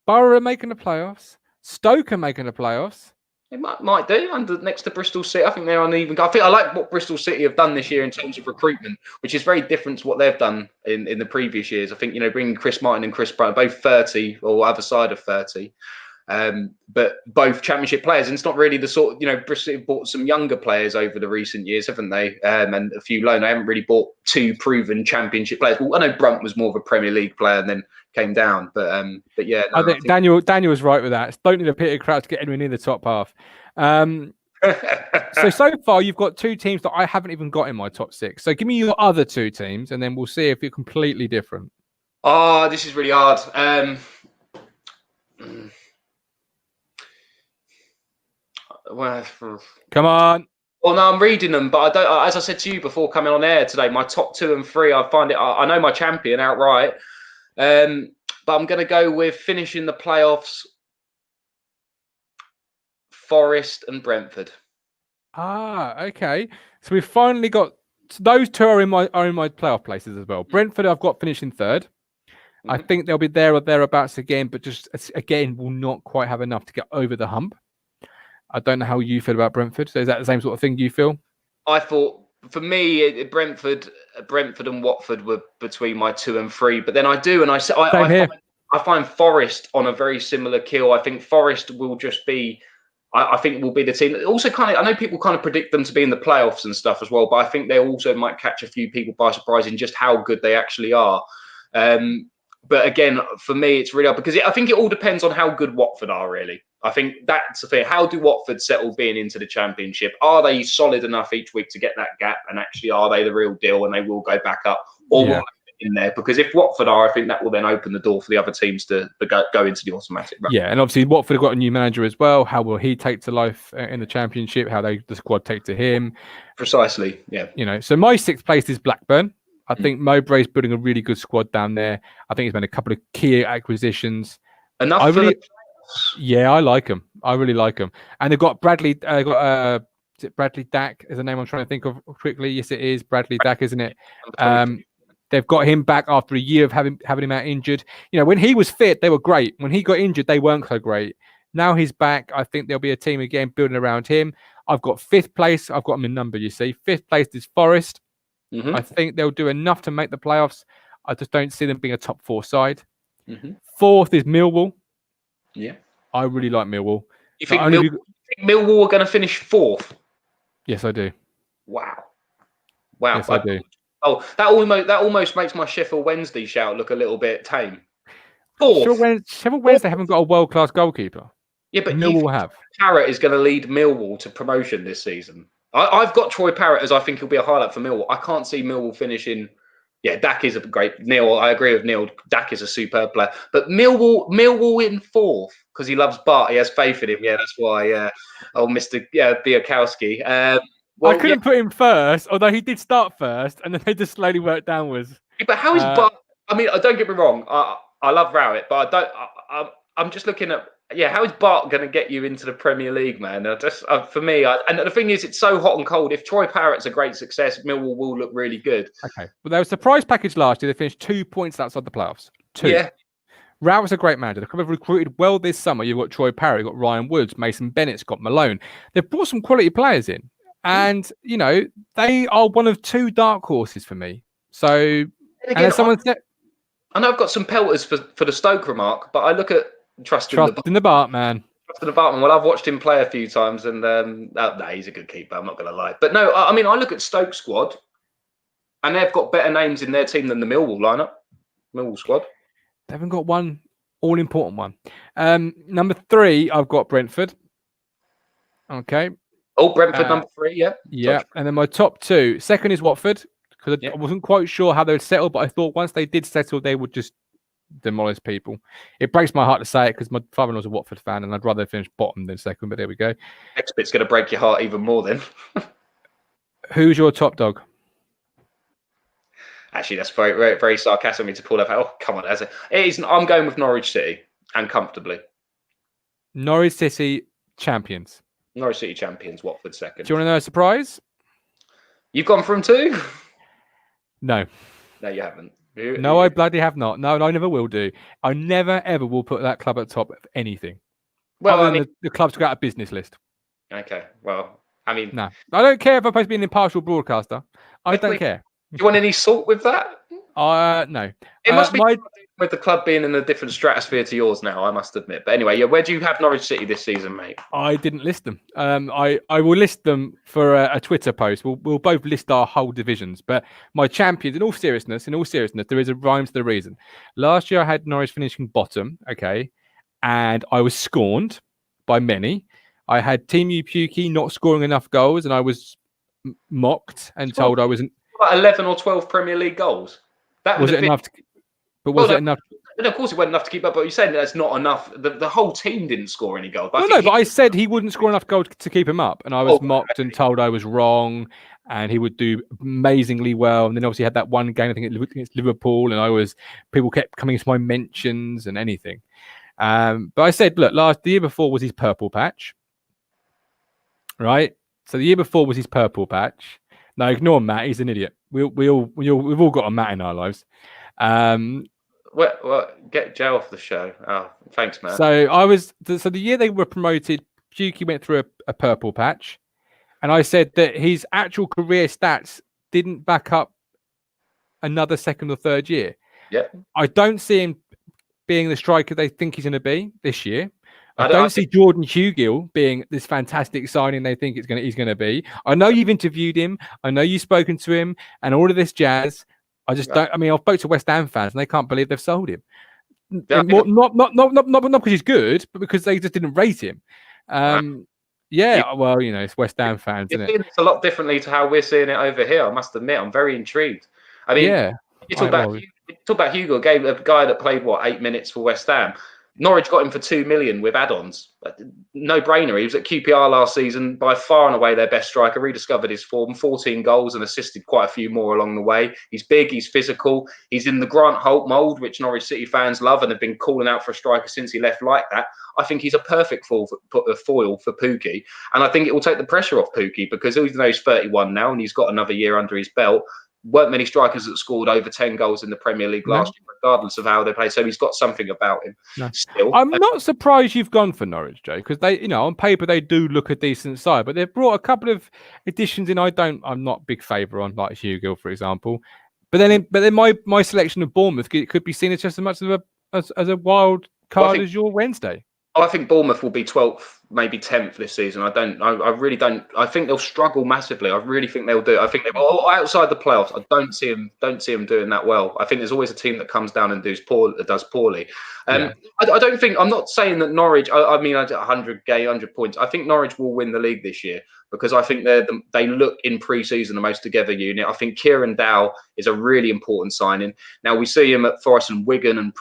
Borough are making the playoffs. Stoke are making the playoffs.
They might do next to Bristol City. I think they're on even. I think I like what Bristol City have done this year in terms of recruitment, which is very different to what they've done in the previous years. I think bringing Chris Martin and Chris Brown, both 30 or other side of 30, but both Championship players. And it's not really the sort. Bristol have bought some younger players over the recent years, haven't they? And a few loan. They haven't really bought two proven Championship players. Well, I know Brunt was more of a Premier League player and then came down, but yeah. No,
I think Daniel was right with that. Don't need a pity crowd to get anywhere near the top half. So far you've got two teams that I haven't even got in my top six. So give me your other two teams, and then we'll see if you're completely different.
Oh, this is really hard.
Come on.
Well, no, I'm reading them, but I don't. As I said to you before coming on air today, my top 2 and 3, I know my champion outright. But I'm going to go with finishing the playoffs, Forest and Brentford.
Okay. So we've finally got those two are in my playoff places as well. Brentford, I've got finishing third. Mm-hmm. I think they'll be there or thereabouts again, but just again will not quite have enough to get over the hump. I don't know how you feel about Brentford. So is that the same sort of thing you feel?
I thought for me, Brentford and Watford were between my 2 and 3, but then I find Forest on a very similar keel. I think Forest will just be. I think will be the team. Also, I know people kind of predict them to be in the playoffs and stuff as well, but I think they also might catch a few people by surprise in just how good they actually are. But again, for me, it's really hard because I think it all depends on how good Watford are, really. I think that's the thing. How do Watford settle being into the Championship? Are they solid enough each week to get that gap? And actually, are they the real deal and they will go back up? Or will they in there? Because if Watford are, I think that will then open the door for the other teams to go into the automatic run.
Yeah, and obviously Watford have got a new manager as well. How will he take to life in the Championship? How the squad take to him?
Precisely, yeah.
So my 6th place is Blackburn. I think Mowbray's building a really good squad down there. I think he's made a couple of key acquisitions. Yeah, I like him. I really like him. And they've got Bradley. Is it Bradley Dack? Is the name I'm trying to think of quickly? Yes, it is Bradley Dack, isn't it? They've got him back after a year of having him out injured. When he was fit, they were great. When he got injured, they weren't so great. Now he's back. I think there'll be a team again building around him. I've got 5th place. I've got him in number, you see. 5th place is Forest. Mm-hmm. I think they'll do enough to make the playoffs. I just don't see them being a top 4 side. Mm-hmm. 4th is Millwall.
Yeah.
I really like Millwall.
You think Millwall are going to finish 4th?
Yes, I do.
Wow.
Yes, I do.
Oh, that almost makes my Sheffield Wednesday shout look a little bit tame. 4th.
Sheffield Wednesday haven't got a world-class goalkeeper.
Yeah, but
Millwall have.
Parrott is going to lead Millwall to promotion this season. I've got Troy Parrott as I think he'll be a highlight for Millwall. I can't see Millwall finishing. Yeah, Dak is a great Neil. I agree with Neil. Dak is a superb player, but Millwall in 4th because he loves Bart. He has faith in him. Yeah, that's why. Mr. Biakowski.
I couldn't put him first, although he did start first, and then they just slowly worked downwards.
Yeah, but how is Bart? I mean, don't get me wrong. I love Rowett, but I'm just looking at. Yeah, how is Bart going to get you into the Premier League, man? For me, and the thing is, it's so hot and cold. If Troy Parrott's a great success, Millwall will look really good.
Okay, well, there was a prize package last year. They finished 2 points outside the playoffs. 2.
Yeah.
Rowett's a great manager. The club have recruited well this summer. You've got Troy Parrott, you've got Ryan Woods, Mason Bennett, Scott Malone. They've brought some quality players in. And, they are one of two dark horses for me. So,
And
and
again,
as someone said,
I know I've got some pelters for the Stoke remark, but I look at
trust in the Bartman.
Trust in the Bartman. Well, I've watched him play a few times, and no, he's a good keeper. I'm not going to lie. But no, I mean, I look at Stoke squad, and they've got better names in their team than the Millwall squad.
They haven't got one all-important one. Number 3, I've got Brentford. Okay.
Oh, Brentford number 3, yeah.
Yeah, and then my top 2. Second is Watford, because I wasn't quite sure how they would settle, but I thought once they did settle, they would just demolish people. It breaks my heart to say it because my father-in-law's a Watford fan, and I'd rather finish bottom than second, but there we go.
Next bit's going to break your heart even more then.
Who's your top dog?
Actually, that's very, very, very sarcastic of me to pull up. Oh, come on, it is. I'm going with Norwich City, and comfortably.
Norwich City champions.
Norwich City champions, Watford second.
Do you want to know a surprise?
You've gone from 2?
No.
No, you haven't.
No, I bloody have not. No, I never will do. I never, ever will put that club at top of anything.
Well,
other than the club's got a business list.
Okay, well, I mean...
No. I don't care if I'm supposed to be an impartial broadcaster. I don't care.
Do you want any salt with that?
No.
It must be with the club being in a different stratosphere to yours now, I must admit. But anyway, where do you have Norwich City this season, mate?
I didn't list them. I will list them for a Twitter post. We'll both list our whole divisions. But my champions, in all seriousness, there is a rhyme to the reason. Last year I had Norwich finishing bottom, okay, and I was scorned by many. I had Team Pukey not scoring enough goals, and I was mocked and told I wasn't.
11 or 12 Premier League goals. That
was it enough? But was it enough?
No, of course it wasn't enough to keep up. But you're saying that's not enough. The whole team didn't score any goals.
But I said he wouldn't score enough goals to keep him up, and I was mocked and told I was wrong, and he would do amazingly well. And then obviously had that one game I think against Liverpool, and people kept coming into my mentions and anything. But I said, look, the year before was his purple patch, right? So the year before was his purple patch. No, ignore Matt. He's an idiot. We've all got a Matt in our lives.
Well, get Joe off the show. Oh, thanks, Matt.
So the year they were promoted, Pukey went through a purple patch, and I said that his actual career stats didn't back up another second or third year.
Yeah.
I don't see him being the striker they think he's going to be this year. I don't see Jordan Hugill being this fantastic signing they think he's going to be. I know you've interviewed him. I know you've spoken to him and all of this jazz. I just don't. I mean, I've spoke to West Ham fans and they can't believe they've sold him. Not because he's good, but because they just didn't rate him. Yeah, well, it's West Ham fans, isn't it?
It's a lot differently to how we're seeing it over here. I must admit, I'm very intrigued. I mean, you talk about Hugo, a guy that played 8 minutes for West Ham. Norwich got him for 2 million with add-ons. No brainer. He was at QPR last season, by far and away their best striker. Rediscovered his form, 14 goals and assisted quite a few more along the way. He's big, he's physical. He's in the Grant Holt mould, which Norwich City fans love and have been calling out for a striker since he left like that. I think he's a perfect foil for Pukey. And I think it will take the pressure off Pukey because even though he's 31 now and he's got another year under his belt, weren't many strikers that scored over 10 goals in the Premier League last year, regardless of how they play. So he's got something about him.
No.
Still,
I'm not surprised you've gone for Norwich, Joe, because they, on paper they do look a decent side, but they've brought a couple of additions in. I'm not a big favour on, like Hugo, for example. But then my selection of Bournemouth could be seen as just as much of a wild card as your Wednesday.
I think Bournemouth will be 12th, maybe 10th this season. I really don't. I think they'll struggle massively. I really think they'll do it. I think outside the playoffs, I don't see them doing that well. I think there's always a team that comes down and does poorly. I don't think. I'm not saying that Norwich. I mean, 100 points. I think Norwich will win the league this year because I think they look in pre-season the most together unit. I think Kieran Dow is a really important signing. Now we see him at Forest and Wigan and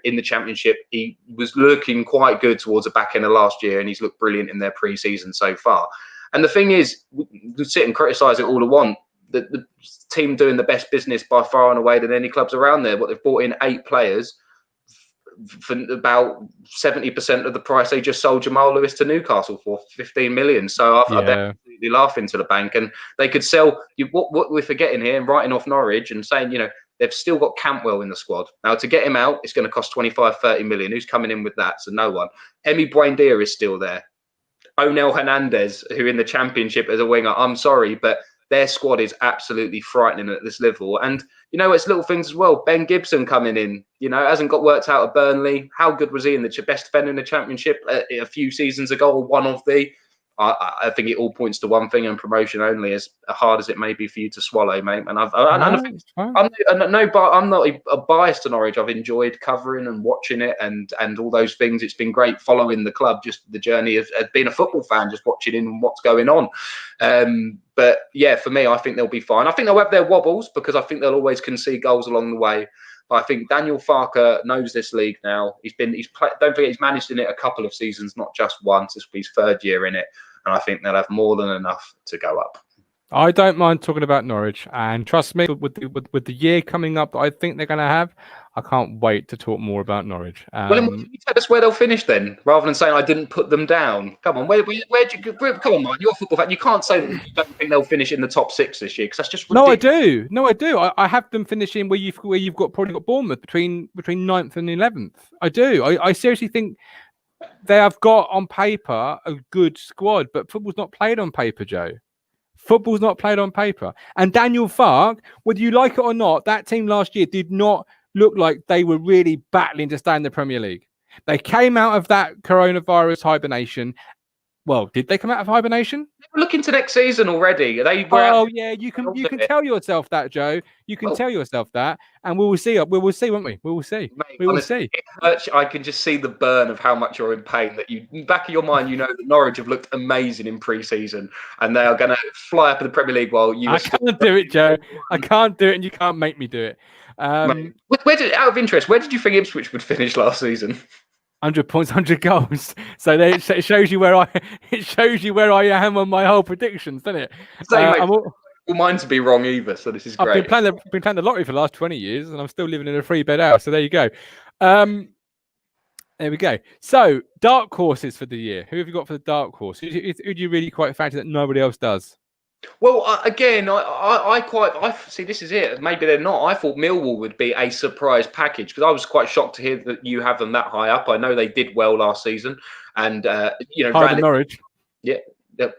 in the Championship. He was looking quite good towards the back end of last year, and he's looked brilliant in their pre-season so far. And the thing is, we can sit and criticise it all we want. The team doing the best business by far and away than any clubs around there. What they've brought in 8 players for about 70% of the price they just sold Jamal Lewis to Newcastle for 15 million. So they're absolutely laughing to the bank, and they could sell you. What we're forgetting here and writing off Norwich and saying, They've still got Cantwell in the squad. Now, to get him out, it's going to cost 25, 30 million. Who's coming in with that? So no one. Emi Buendia is still there. Onel Hernandez, who in the Championship as a winger, I'm sorry, but their squad is absolutely frightening at this level. And, it's little things as well. Ben Gibson coming in, hasn't got worked out at Burnley. How good was he in the best defender in the Championship a few seasons ago, or one of the? I think it all points to one thing, and promotion only, as hard as it may be for you to swallow, mate. And I'm not a biased to Norwich. I've enjoyed covering and watching it, and all those things. It's been great following the club, just the journey of being a football fan, just watching in what's going on. But yeah, for me, I think they'll be fine. I think they'll have their wobbles because I think they'll always concede goals along the way. But I think Daniel Farke knows this league now. Don't forget, he's managed in it a couple of seasons, not just once. This will be his third year in it, and I think they'll have more than enough to go up.
I don't mind talking about Norwich, and trust me, with the year coming up that I think they're going to have, I can't wait to talk more about Norwich.
Well, then why don't you tell us where they'll finish then, rather than saying I didn't put them down? Come on, where'd you come on, man? You're a football fan. You can't say that you don't think they'll finish in the top 6 this year, because that's just ridiculous.
No, I do. I have them finishing where you've probably got Bournemouth between 9th and 11th. I do. I seriously think they have got on paper a good squad, but football's not played on paper, Joe. Football's not played on paper. And Daniel Farke, whether you like it or not, that team last year did not look like they were really battling to stay in the Premier League. They came out of that coronavirus hibernation. Well, did they come out of hibernation?
We're looking to next season already.
You can tell yourself that, Joe. You can tell yourself that, and we will see. We will see, won't we? We will see.
Mate,
we will see.
I can just see the burn of how much you're in pain. That you, back of your mind, that Norwich have looked amazing in pre-season, and they are going to fly up in the Premier League while you.
I can't do it, Joe. I can't do it, and you can't make me do it.
Out of interest, where did you think Ipswich would finish last season?
100 points, 100 goals. So it shows you where I am on my whole predictions, doesn't it?
Mine to be wrong either. So this is great.
I've been playing the lottery for the last 20 years, and I'm still living in a 3-bed house. So there you go. There we go. So dark horses for the year. Who have you got for the dark horse? Who do you really quite fancy that nobody else does?
Well, again, I see. This is it. Maybe they're not. I thought Millwall would be a surprise package, because I was quite shocked to hear that you have them that high up. I know they did well last season, and
higher than Norwich.
Yeah, but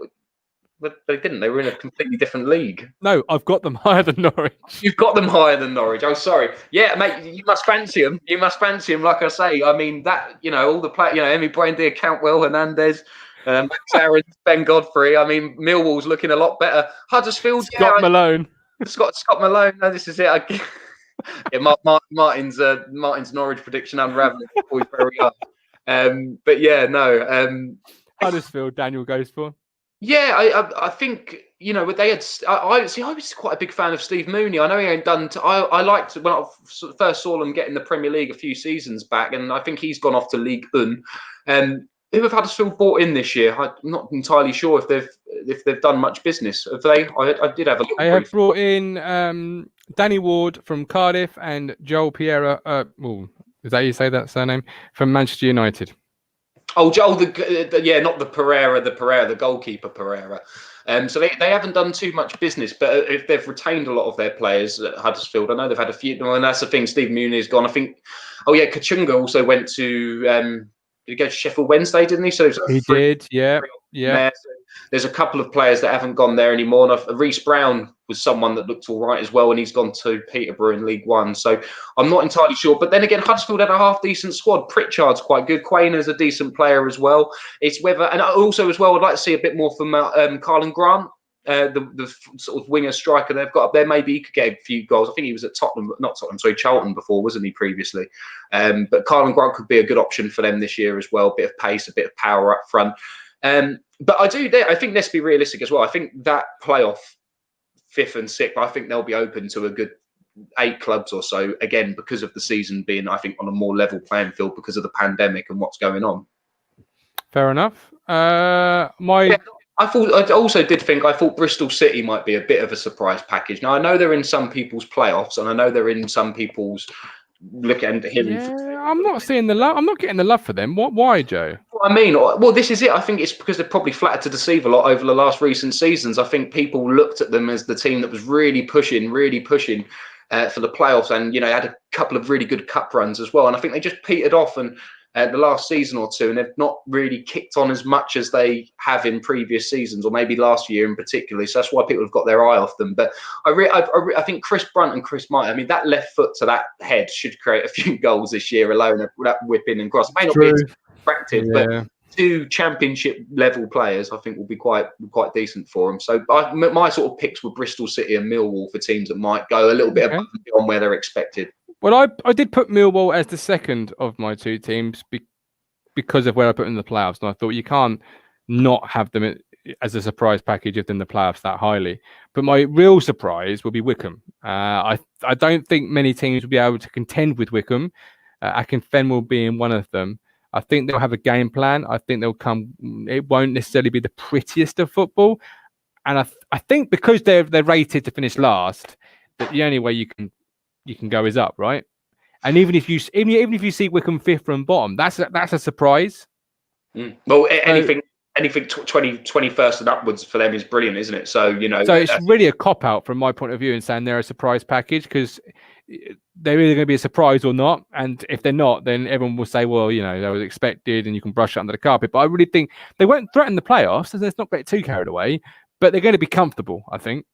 they didn't. They were in a completely different league.
No, I've got them higher than Norwich.
You've got them higher than Norwich. Oh, sorry. Yeah, mate, you must fancy them. You must fancy them. Like I say, I mean that. All the players. Emi Buendia, Cantwell, Hernandez. Max Aaron, Ben Godfrey. I mean, Millwall's looking a lot better. Huddersfield,
Scott Malone.
Scott Malone. No, this is it. Martin's Norwich prediction unraveling before we bury up. But yeah, no.
Huddersfield, Daniel goes for.
Yeah, I think they had. I was quite a big fan of Steve Mooney. I know he ain't done. I liked when I first saw him get in the Premier League a few seasons back, and I think he's gone off to League One. Who have Huddersfield bought in this year? I'm not entirely sure if they've done much business. Have they? I did have a look.
They have brought in Danny Ward from Cardiff and Joel Pereira. Is that how you say that surname? From Manchester United.
Oh, Joel, not the Pereira, the goalkeeper Pereira. So they haven't done too much business, but if they've retained a lot of their players at Huddersfield, I know they've had a few, and that's the thing. Steve Mooney has gone. I think. Oh yeah, Kachunga also went to. Did he go to Sheffield Wednesday, didn't he? So
he did, yeah.
So there's a couple of players that haven't gone there anymore. And Reece Brown was someone that looked all right as well, and he's gone to Peterborough in League One. So I'm not entirely sure. But then again, Huddersfield had a half-decent squad. Pritchard's quite good. Quayner's a decent player as well. It's whether, and also as well, I'd like to see a bit more from Carlin Grant. The sort of winger striker they've got up there, maybe he could get a few goals. I think he was at Charlton before, wasn't he, previously? But Carlin Grant could be a good option for them this year as well. A bit of pace, a bit of power up front. But I think let's be realistic as well. I think that playoff 5th and 6th, I think they'll be open to a good 8 clubs or so, again, because of the season being, I think, on a more level playing field because of the pandemic and what's going on.
Fair enough.
I thought Bristol City might be a bit of a surprise package. Now, I know they're in some people's playoffs, and I know they're in some people's looking at him.
Yeah, I'm not seeing the love. I'm not getting the love for them. Why, Joe?
I mean, well, this is it. I think it's because they're probably flattered to deceive a lot over the last recent seasons. I think people looked at them as the team that was really pushing. for the playoffs, and had a couple of really good cup runs as well. And I think they just petered off and the last season or two, and they've not really kicked on as much as they have in previous seasons, or maybe last year in particular. So that's why people have got their eye off them. But I think Chris Brunt and Chris Martin, I mean, that left foot to that head should create a few goals this year alone. That whipping and cross, it may not be attractive, but two championship level players, I think, will be quite decent for them. So my sort of picks were Bristol City and Millwall for teams that might go a little bit above and beyond where they're expected.
Well, I did put Millwall as the second of my two teams because of where I put in the playoffs, and I thought you can't not have them as a surprise package if they're in the playoffs that highly. But my real surprise will be Wycombe. I don't think many teams will be able to contend with Wycombe. Akinfenwa being one of them. I think they'll have a game plan. I think they'll come. It won't necessarily be the prettiest of football, and I think because they're rated to finish last, that the only way you can go is up, right? And even if you see Wycombe fifth from bottom, that's a surprise.
Well, anything 21st and upwards for them is brilliant, isn't it? So
So it's really a cop out from my point of view in saying they're a surprise package, because they're either going to be a surprise or not. And if they're not, then everyone will say, well, that was expected and you can brush it under the carpet. But I really think they won't threaten the playoffs, so let's not get too carried away. But they're going to be comfortable, I think.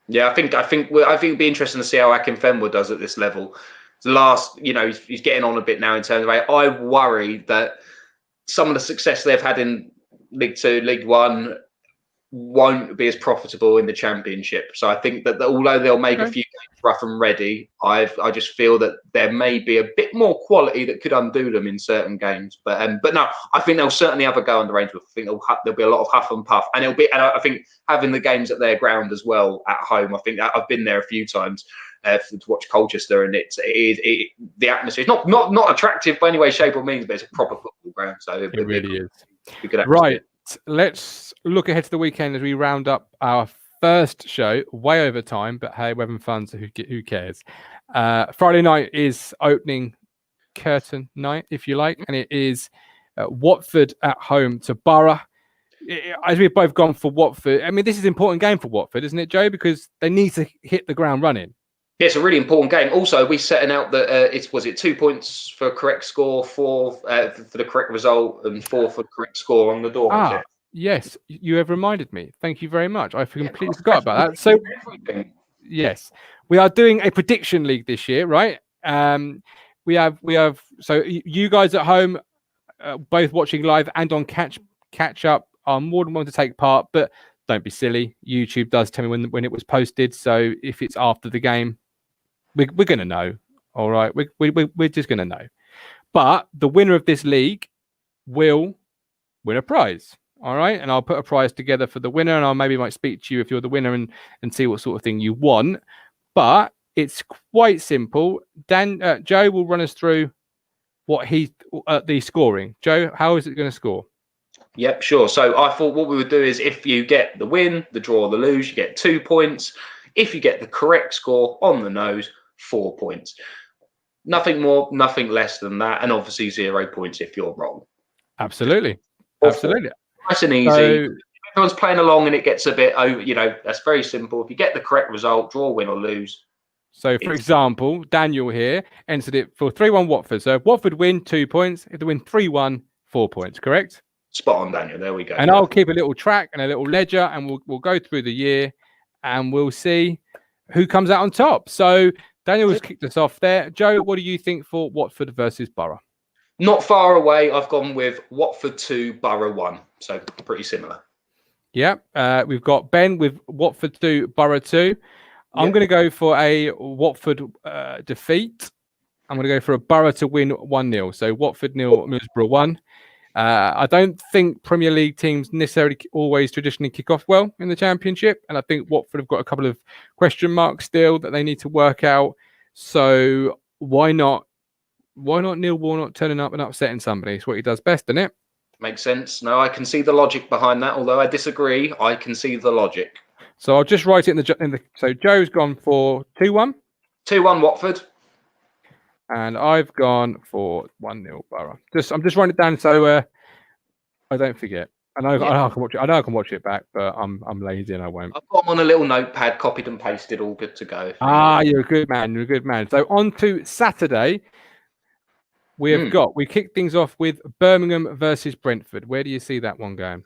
Yeah, I think it'd be interesting to see how Akinfenwa does at this level. The last, he's getting on a bit now in terms of. I worry that some of the success they've had in League Two, League One, won't be as profitable in the Championship. So I think that although they'll make a few games rough and ready, I just feel that there may be a bit more quality that could undo them in certain games. But no, I think they'll certainly have a go on the Rangers. I think there'll be a lot of huff and puff, and I think having the games at their ground as well at home. I think I've been there a few times to watch Colchester, and the atmosphere is not attractive by any way, shape, or means, but it's a proper football ground. So it really is.
Right. Let's look ahead to the weekend as we round up our first show, way over time, but hey, we're having fun, so who cares? Friday night is opening curtain night, if you like, and it is Watford at home to Borough. As we've both gone for Watford, I mean, this is an important game for Watford, isn't it, Joe? Because they need to hit the ground running. Yeah,
it's a really important game. Also, we're setting out that was it 2 points for correct score, 4 for the correct result, and 4 for the correct score on the door.
Yes, you have reminded me. Thank you very much. I completely forgot about that. So, yes, we are doing a prediction league this year, right? We have. So you guys at home, both watching live and on catch up, are more than willing to take part, but don't be silly. YouTube does tell me when it was posted. So if it's after the game, we're going to know. All right. We're just going to know. But the winner of this league will win a prize. All right. And I'll put a prize together for the winner, and I might speak to you if you're the winner and see what sort of thing you want. But it's quite simple. Joe will run us through what the scoring. Joe, how is it going to score?
Yep, sure. So I thought what we would do is if you get the win, the draw, or the lose, you get 2 points. If you get the correct score on the nose, 4 points. Nothing more, nothing less than that. And obviously 0 points if you're wrong.
Absolutely. Absolutely.
Nice and easy. So, everyone's playing along and it gets a bit over, that's very simple. If you get the correct result, draw, win, or lose.
So, for example, Daniel here entered it for 3-1 Watford. So, if Watford win, 2 points. If they win 3-1, 4 points, correct?
Spot on, Daniel. There we go.
And I'll keep a little track and a little ledger, and we'll go through the year, and we'll see who comes out on top. So Daniel has kicked us off there. Joe, what do you think for Watford versus Borough?
Not far away. I've gone with Watford 2, Borough 1. So pretty similar.
Yeah. We've got Ben with Watford 2, Borough 2. I'm going to go for a Watford defeat. I'm going to go for a Borough to win 1-0. So Watford 0, Middlesbrough 1. I don't think Premier League teams necessarily always traditionally kick off well in the Championship. And I think Watford have got a couple of question marks still that they need to work out. So why not Neil Warnock turning up and upsetting somebody? It's what he does best, isn't it?
Makes sense. No, I can see the logic behind that. Although I disagree, I can see the logic.
So I'll just write it in the. So Joe's gone for 2-1.
2-1 Watford.
And I've gone for 1-0 Borough. I'm just writing it down so I don't forget. I know,
Yeah.
I know I can watch it. I know I can watch it back, but I'm lazy and I won't.
I've got them on a little notepad, copied and pasted, all good to go.
You're a good man. You're a good man. So on to Saturday. We kick things off with Birmingham versus Brentford. Where do you see that one going?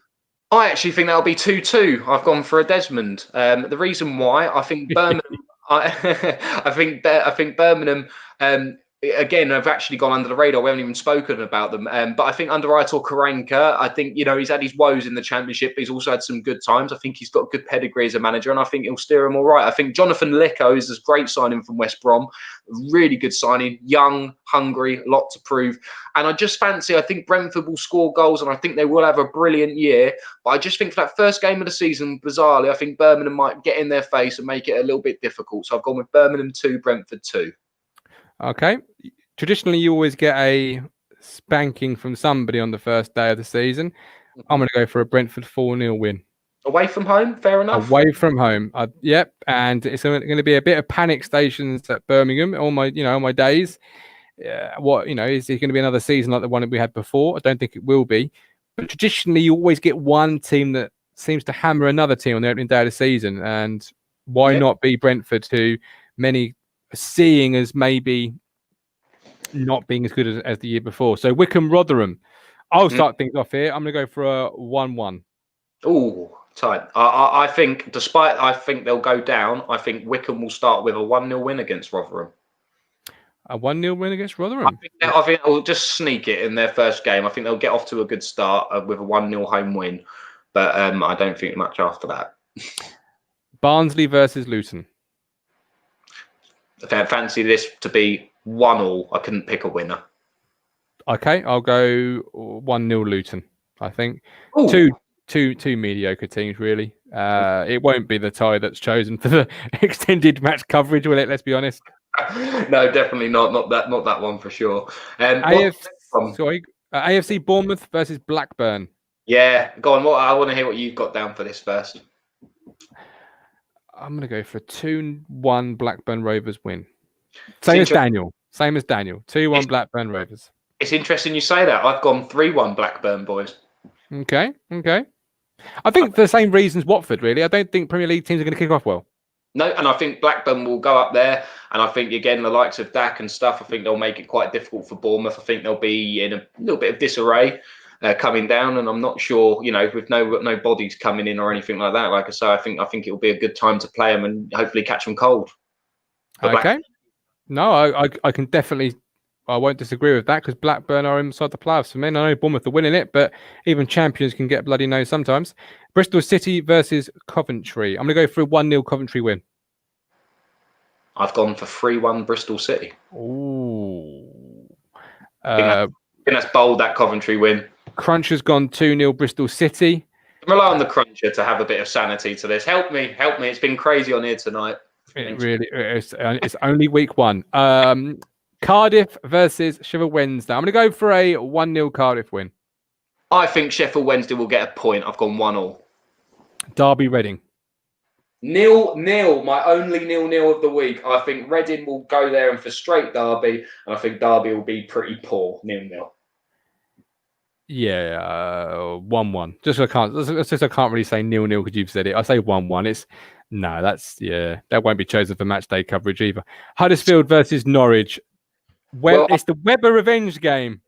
I actually think that'll be 2-2. I've gone for a Desmond. The reason why I think Birmingham, I think Birmingham. Again, have actually gone under the radar. We haven't even spoken about them. But I think under Aitor Karanka, I think he's had his woes in the Championship. But he's also had some good times. I think he's got good pedigree as a manager, and I think he'll steer him all right. I think Jonathan Licko is a great signing from West Brom. Really good signing. Young, hungry, a lot to prove. And I think Brentford will score goals, and I think they will have a brilliant year. But I just think for that first game of the season, bizarrely, I think Birmingham might get in their face and make it a little bit difficult. So I've gone with Birmingham 2, Brentford 2.
Okay. Traditionally, you always get a spanking from somebody on the first day of the season. I'm going to go for a Brentford 4-0 win.
Away from home, fair enough.
Away from home, yep. And it's going to be a bit of panic stations at Birmingham. All my days. Is it going to be another season like the one that we had before? I don't think it will be. But traditionally, you always get one team that seems to hammer another team on the opening day of the season. And why not be Brentford, who many seeing as maybe not being as good as the year before? So Wycombe Rotherham. I'll start things off here. I'm going to go for a 1-1.
Oh, tight. I think, despite I think they'll go down, I think Wycombe will start with a 1-0 win against Rotherham.
A 1-0 win against Rotherham?
I think they'll just sneak it in their first game. I think they'll get off to a good start with a 1-0 home win. But I don't think much after that.
Barnsley versus Luton.
I fancy this to be 1-1. I couldn't pick a winner.
Okay, I'll go 1-0 Luton. I think two mediocre teams really. It won't be the tie that's chosen for the extended match coverage, will it? Let's be honest.
No, definitely not. Not that one for sure.
AFC Bournemouth versus Blackburn.
Yeah, go on. I want to hear what you've got down for this first.
I'm going to go for a 2-1 Blackburn Rovers win. Same as Daniel. 2-1 Blackburn Rovers.
It's interesting you say that. I've gone 3-1 Blackburn boys.
Okay. I think for the same reasons Watford, really. I don't think Premier League teams are going to kick off well.
No, and I think Blackburn will go up there. And I think, again, the likes of Dak and stuff, I think they'll make it quite difficult for Bournemouth. I think they'll be in a little bit of disarray coming down. And I'm not sure, with no bodies coming in or anything like that. Like I say, I think it will be a good time to play them and hopefully catch them cold.
Okay. No, I can definitely... I won't disagree with that because Blackburn are inside the playoffs for me. I know Bournemouth are winning it, but even champions can get bloody nose sometimes. Bristol City versus Coventry. I'm going to go for a 1-0 Coventry win.
I've gone for 3-1 Bristol City.
Ooh.
I think that's bold, that Coventry win.
Cruncher's gone 2-0 Bristol City.
Rely on the Cruncher to have a bit of sanity to this. Help me. It's been crazy on here tonight.
It really is. It's only week one. Cardiff versus Sheffield Wednesday. I'm going to go for a 1-0 Cardiff win.
I think Sheffield Wednesday will get a point. I've gone 1-1.
Derby Reading.
0-0. My only 0-0 of the week. I think Reading will go there and frustrate Derby, and I think Derby will be pretty poor. 0-0.
Yeah, 1-1. Just I can't really say 0-0 because you've said it. I say 1-1. That won't be chosen for match day coverage either. Huddersfield versus Norwich. It's the Webber revenge game.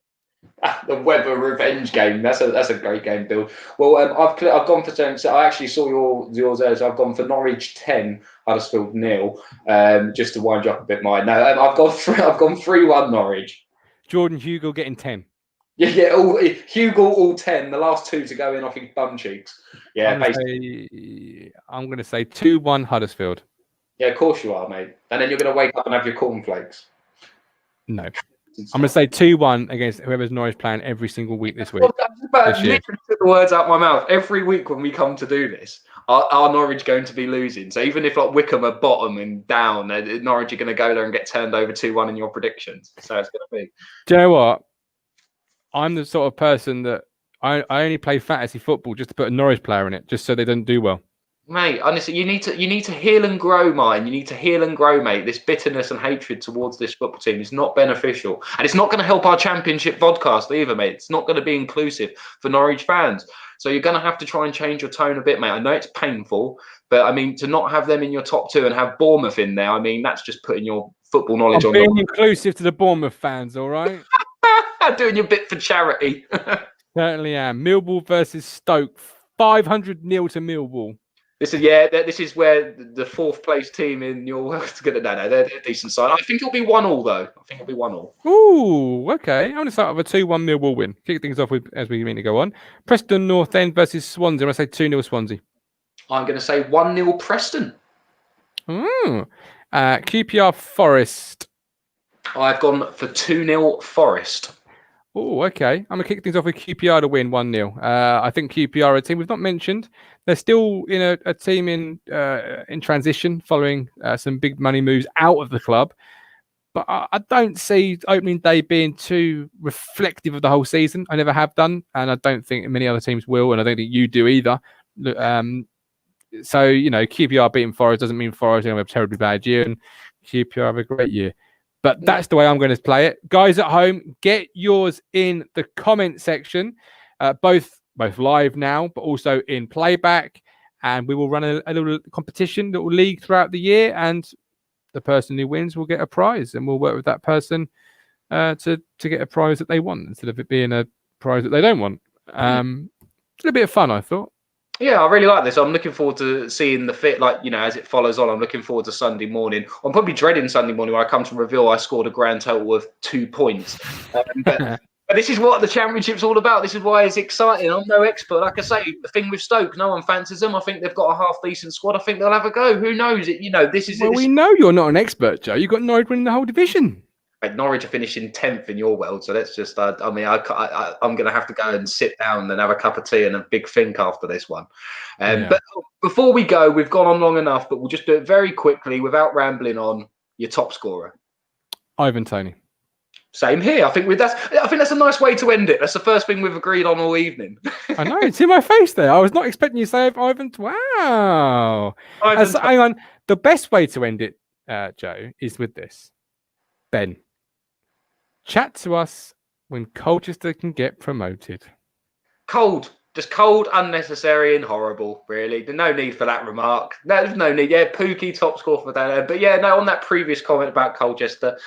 The Webber revenge game. That's a great game, Bill. Well, I've gone for 10. So I actually saw yours there. So I've gone for Norwich 10, Huddersfield 0. Just to wind you up a bit, mine. No, I've gone 3-1 Norwich.
Jordan Hugill getting 10.
Yeah. Hugill all 10. The last 2 to go in off his bum cheeks. Yeah,
I'm going to say 2-1 Huddersfield.
Yeah, of course you are, mate. And then you're going to wake up and have your cornflakes.
No. I'm going to say 2-1 against whoever's Norwich playing every single week this week.
Literally took the words out of my mouth. Every week when we come to do this, are Norwich going to be losing? So even if like Wycombe are bottom and down, Norwich are going to go there and get turned over 2-1 in your predictions. So it's going to be.
Do you know what? I'm the sort of person that I only play fantasy football just to put a Norwich player in it, just so they don't do well.
Mate, honestly, you need to heal and grow, mine. You need to heal and grow, mate. This bitterness and hatred towards this football team is not beneficial, and it's not going to help our Championship podcast either, mate. It's not going to be inclusive for Norwich fans. So you're going to have to try and change your tone a bit, mate. I know it's painful, but I mean, to not have them in your top two and have Bournemouth in there, I mean, that's just putting your football knowledge
I'm
on
being inclusive to the Bournemouth fans, all right?
doing your bit for charity.
Certainly am. Millwall versus Stoke, 500-0 to Millwall.
This is where the fourth place team in your world's gonna. No, they're a decent side. I think it'll be 1-1 though. I think it'll be 1-1.
Ooh, okay. I'm going to start with a 2-1 Millwall win. Kick things off with as we mean to go on. Preston North End versus Swansea. I say 2-0 Swansea.
I'm going to say 1-0 Preston.
QPR Forest.
I've gone for 2-0 Forest.
Oh, okay. I'm going to kick things off with QPR to win 1-0. I think QPR are a team we've not mentioned. They're still in a team in transition following some big money moves out of the club. But I don't see opening day being too reflective of the whole season. I never have done, and I don't think many other teams will, and I don't think you do either. So, QPR beating Forest doesn't mean Forest are going to have a terribly bad year, and QPR have a great year. But that's the way I'm going to play it. Guys at home, get yours in the comment section, both live now, but also in playback. And we will run a little competition, little league throughout the year. And the person who wins will get a prize. And we'll work with that person to get a prize that they want instead of it being a prize that they don't want. It's a little bit of fun, I thought.
Yeah, I really like this. I'm looking forward to seeing the fit, as it follows on. I'm looking forward to Sunday morning. I'm probably dreading Sunday morning where I come to reveal I scored a grand total of 2 points. But this is what the Championship's all about. This is why it's exciting. I'm no expert. Like I say, the thing with Stoke, no one fancies them. I think they've got a half-decent squad. I think they'll have a go. Who knows? This is...
Well, we know you're not an expert, Joe. You've got Norwich winning the whole division.
Norwich are finishing 10th in your world, so let's just. I'm going to have to go and sit down and have a cup of tea and a big think after this one. But before we go, we've gone on long enough, but we'll just do it very quickly without rambling on. Your top scorer,
Ivan Toney.
Same here. I think that's a nice way to end it. That's the first thing we've agreed on all evening.
I know, it's in my face there. I was not expecting you to say Ivan. Wow. Hang on. The best way to end it, Joe, is with this. Ben. Chat to us when Colchester can get promoted.
Cold. Just cold, unnecessary, and horrible, really. There's no need for that remark. There's no need. Yeah, Pookie, top score for that. But yeah, no, on that previous comment about Colchester,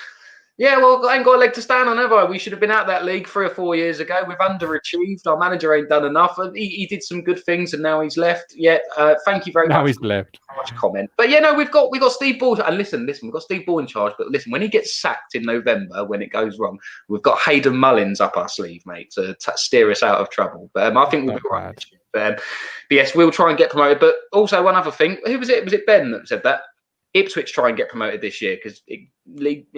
yeah, well, I ain't got a leg to stand on, have I? We should have been out that league 3 or 4 years ago. We've underachieved. Our manager ain't done enough. He did some good things, and now he's left. Yeah, thank you very much.
Now he's left.
Much comment. But yeah, no, we've got Steve Ball. And listen, we've got Steve Ball in charge. But listen, when he gets sacked in November, when it goes wrong, we've got Hayden Mullins up our sleeve, mate, to steer us out of trouble. But I think we'll be right. But yes, we'll try and get promoted. But also one other thing, who was it? Was it Ben that said that? Ipswich try and get promoted this year because it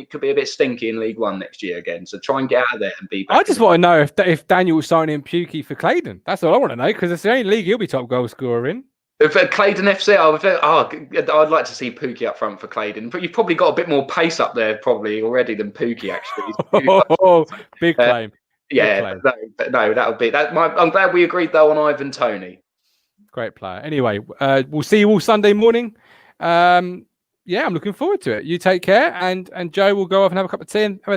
could be a bit stinky in League One next year again. So try and get out of there and be back.
I just want to know if Daniel's signing Pukey for Kayden. That's all I want to know because it's the only league he'll be top goal scorer in.
If Kayden FC, I'd like to see Pukey up front for Kayden. But you've probably got a bit more pace up there probably already than Pukey actually.
Big claim.
No, that would be that. I'm glad we agreed though on Ivan Toney.
Great player. Anyway, we'll see you all Sunday morning. I'm looking forward to it. You take care, and Joe will go off and have a cup of tea and have a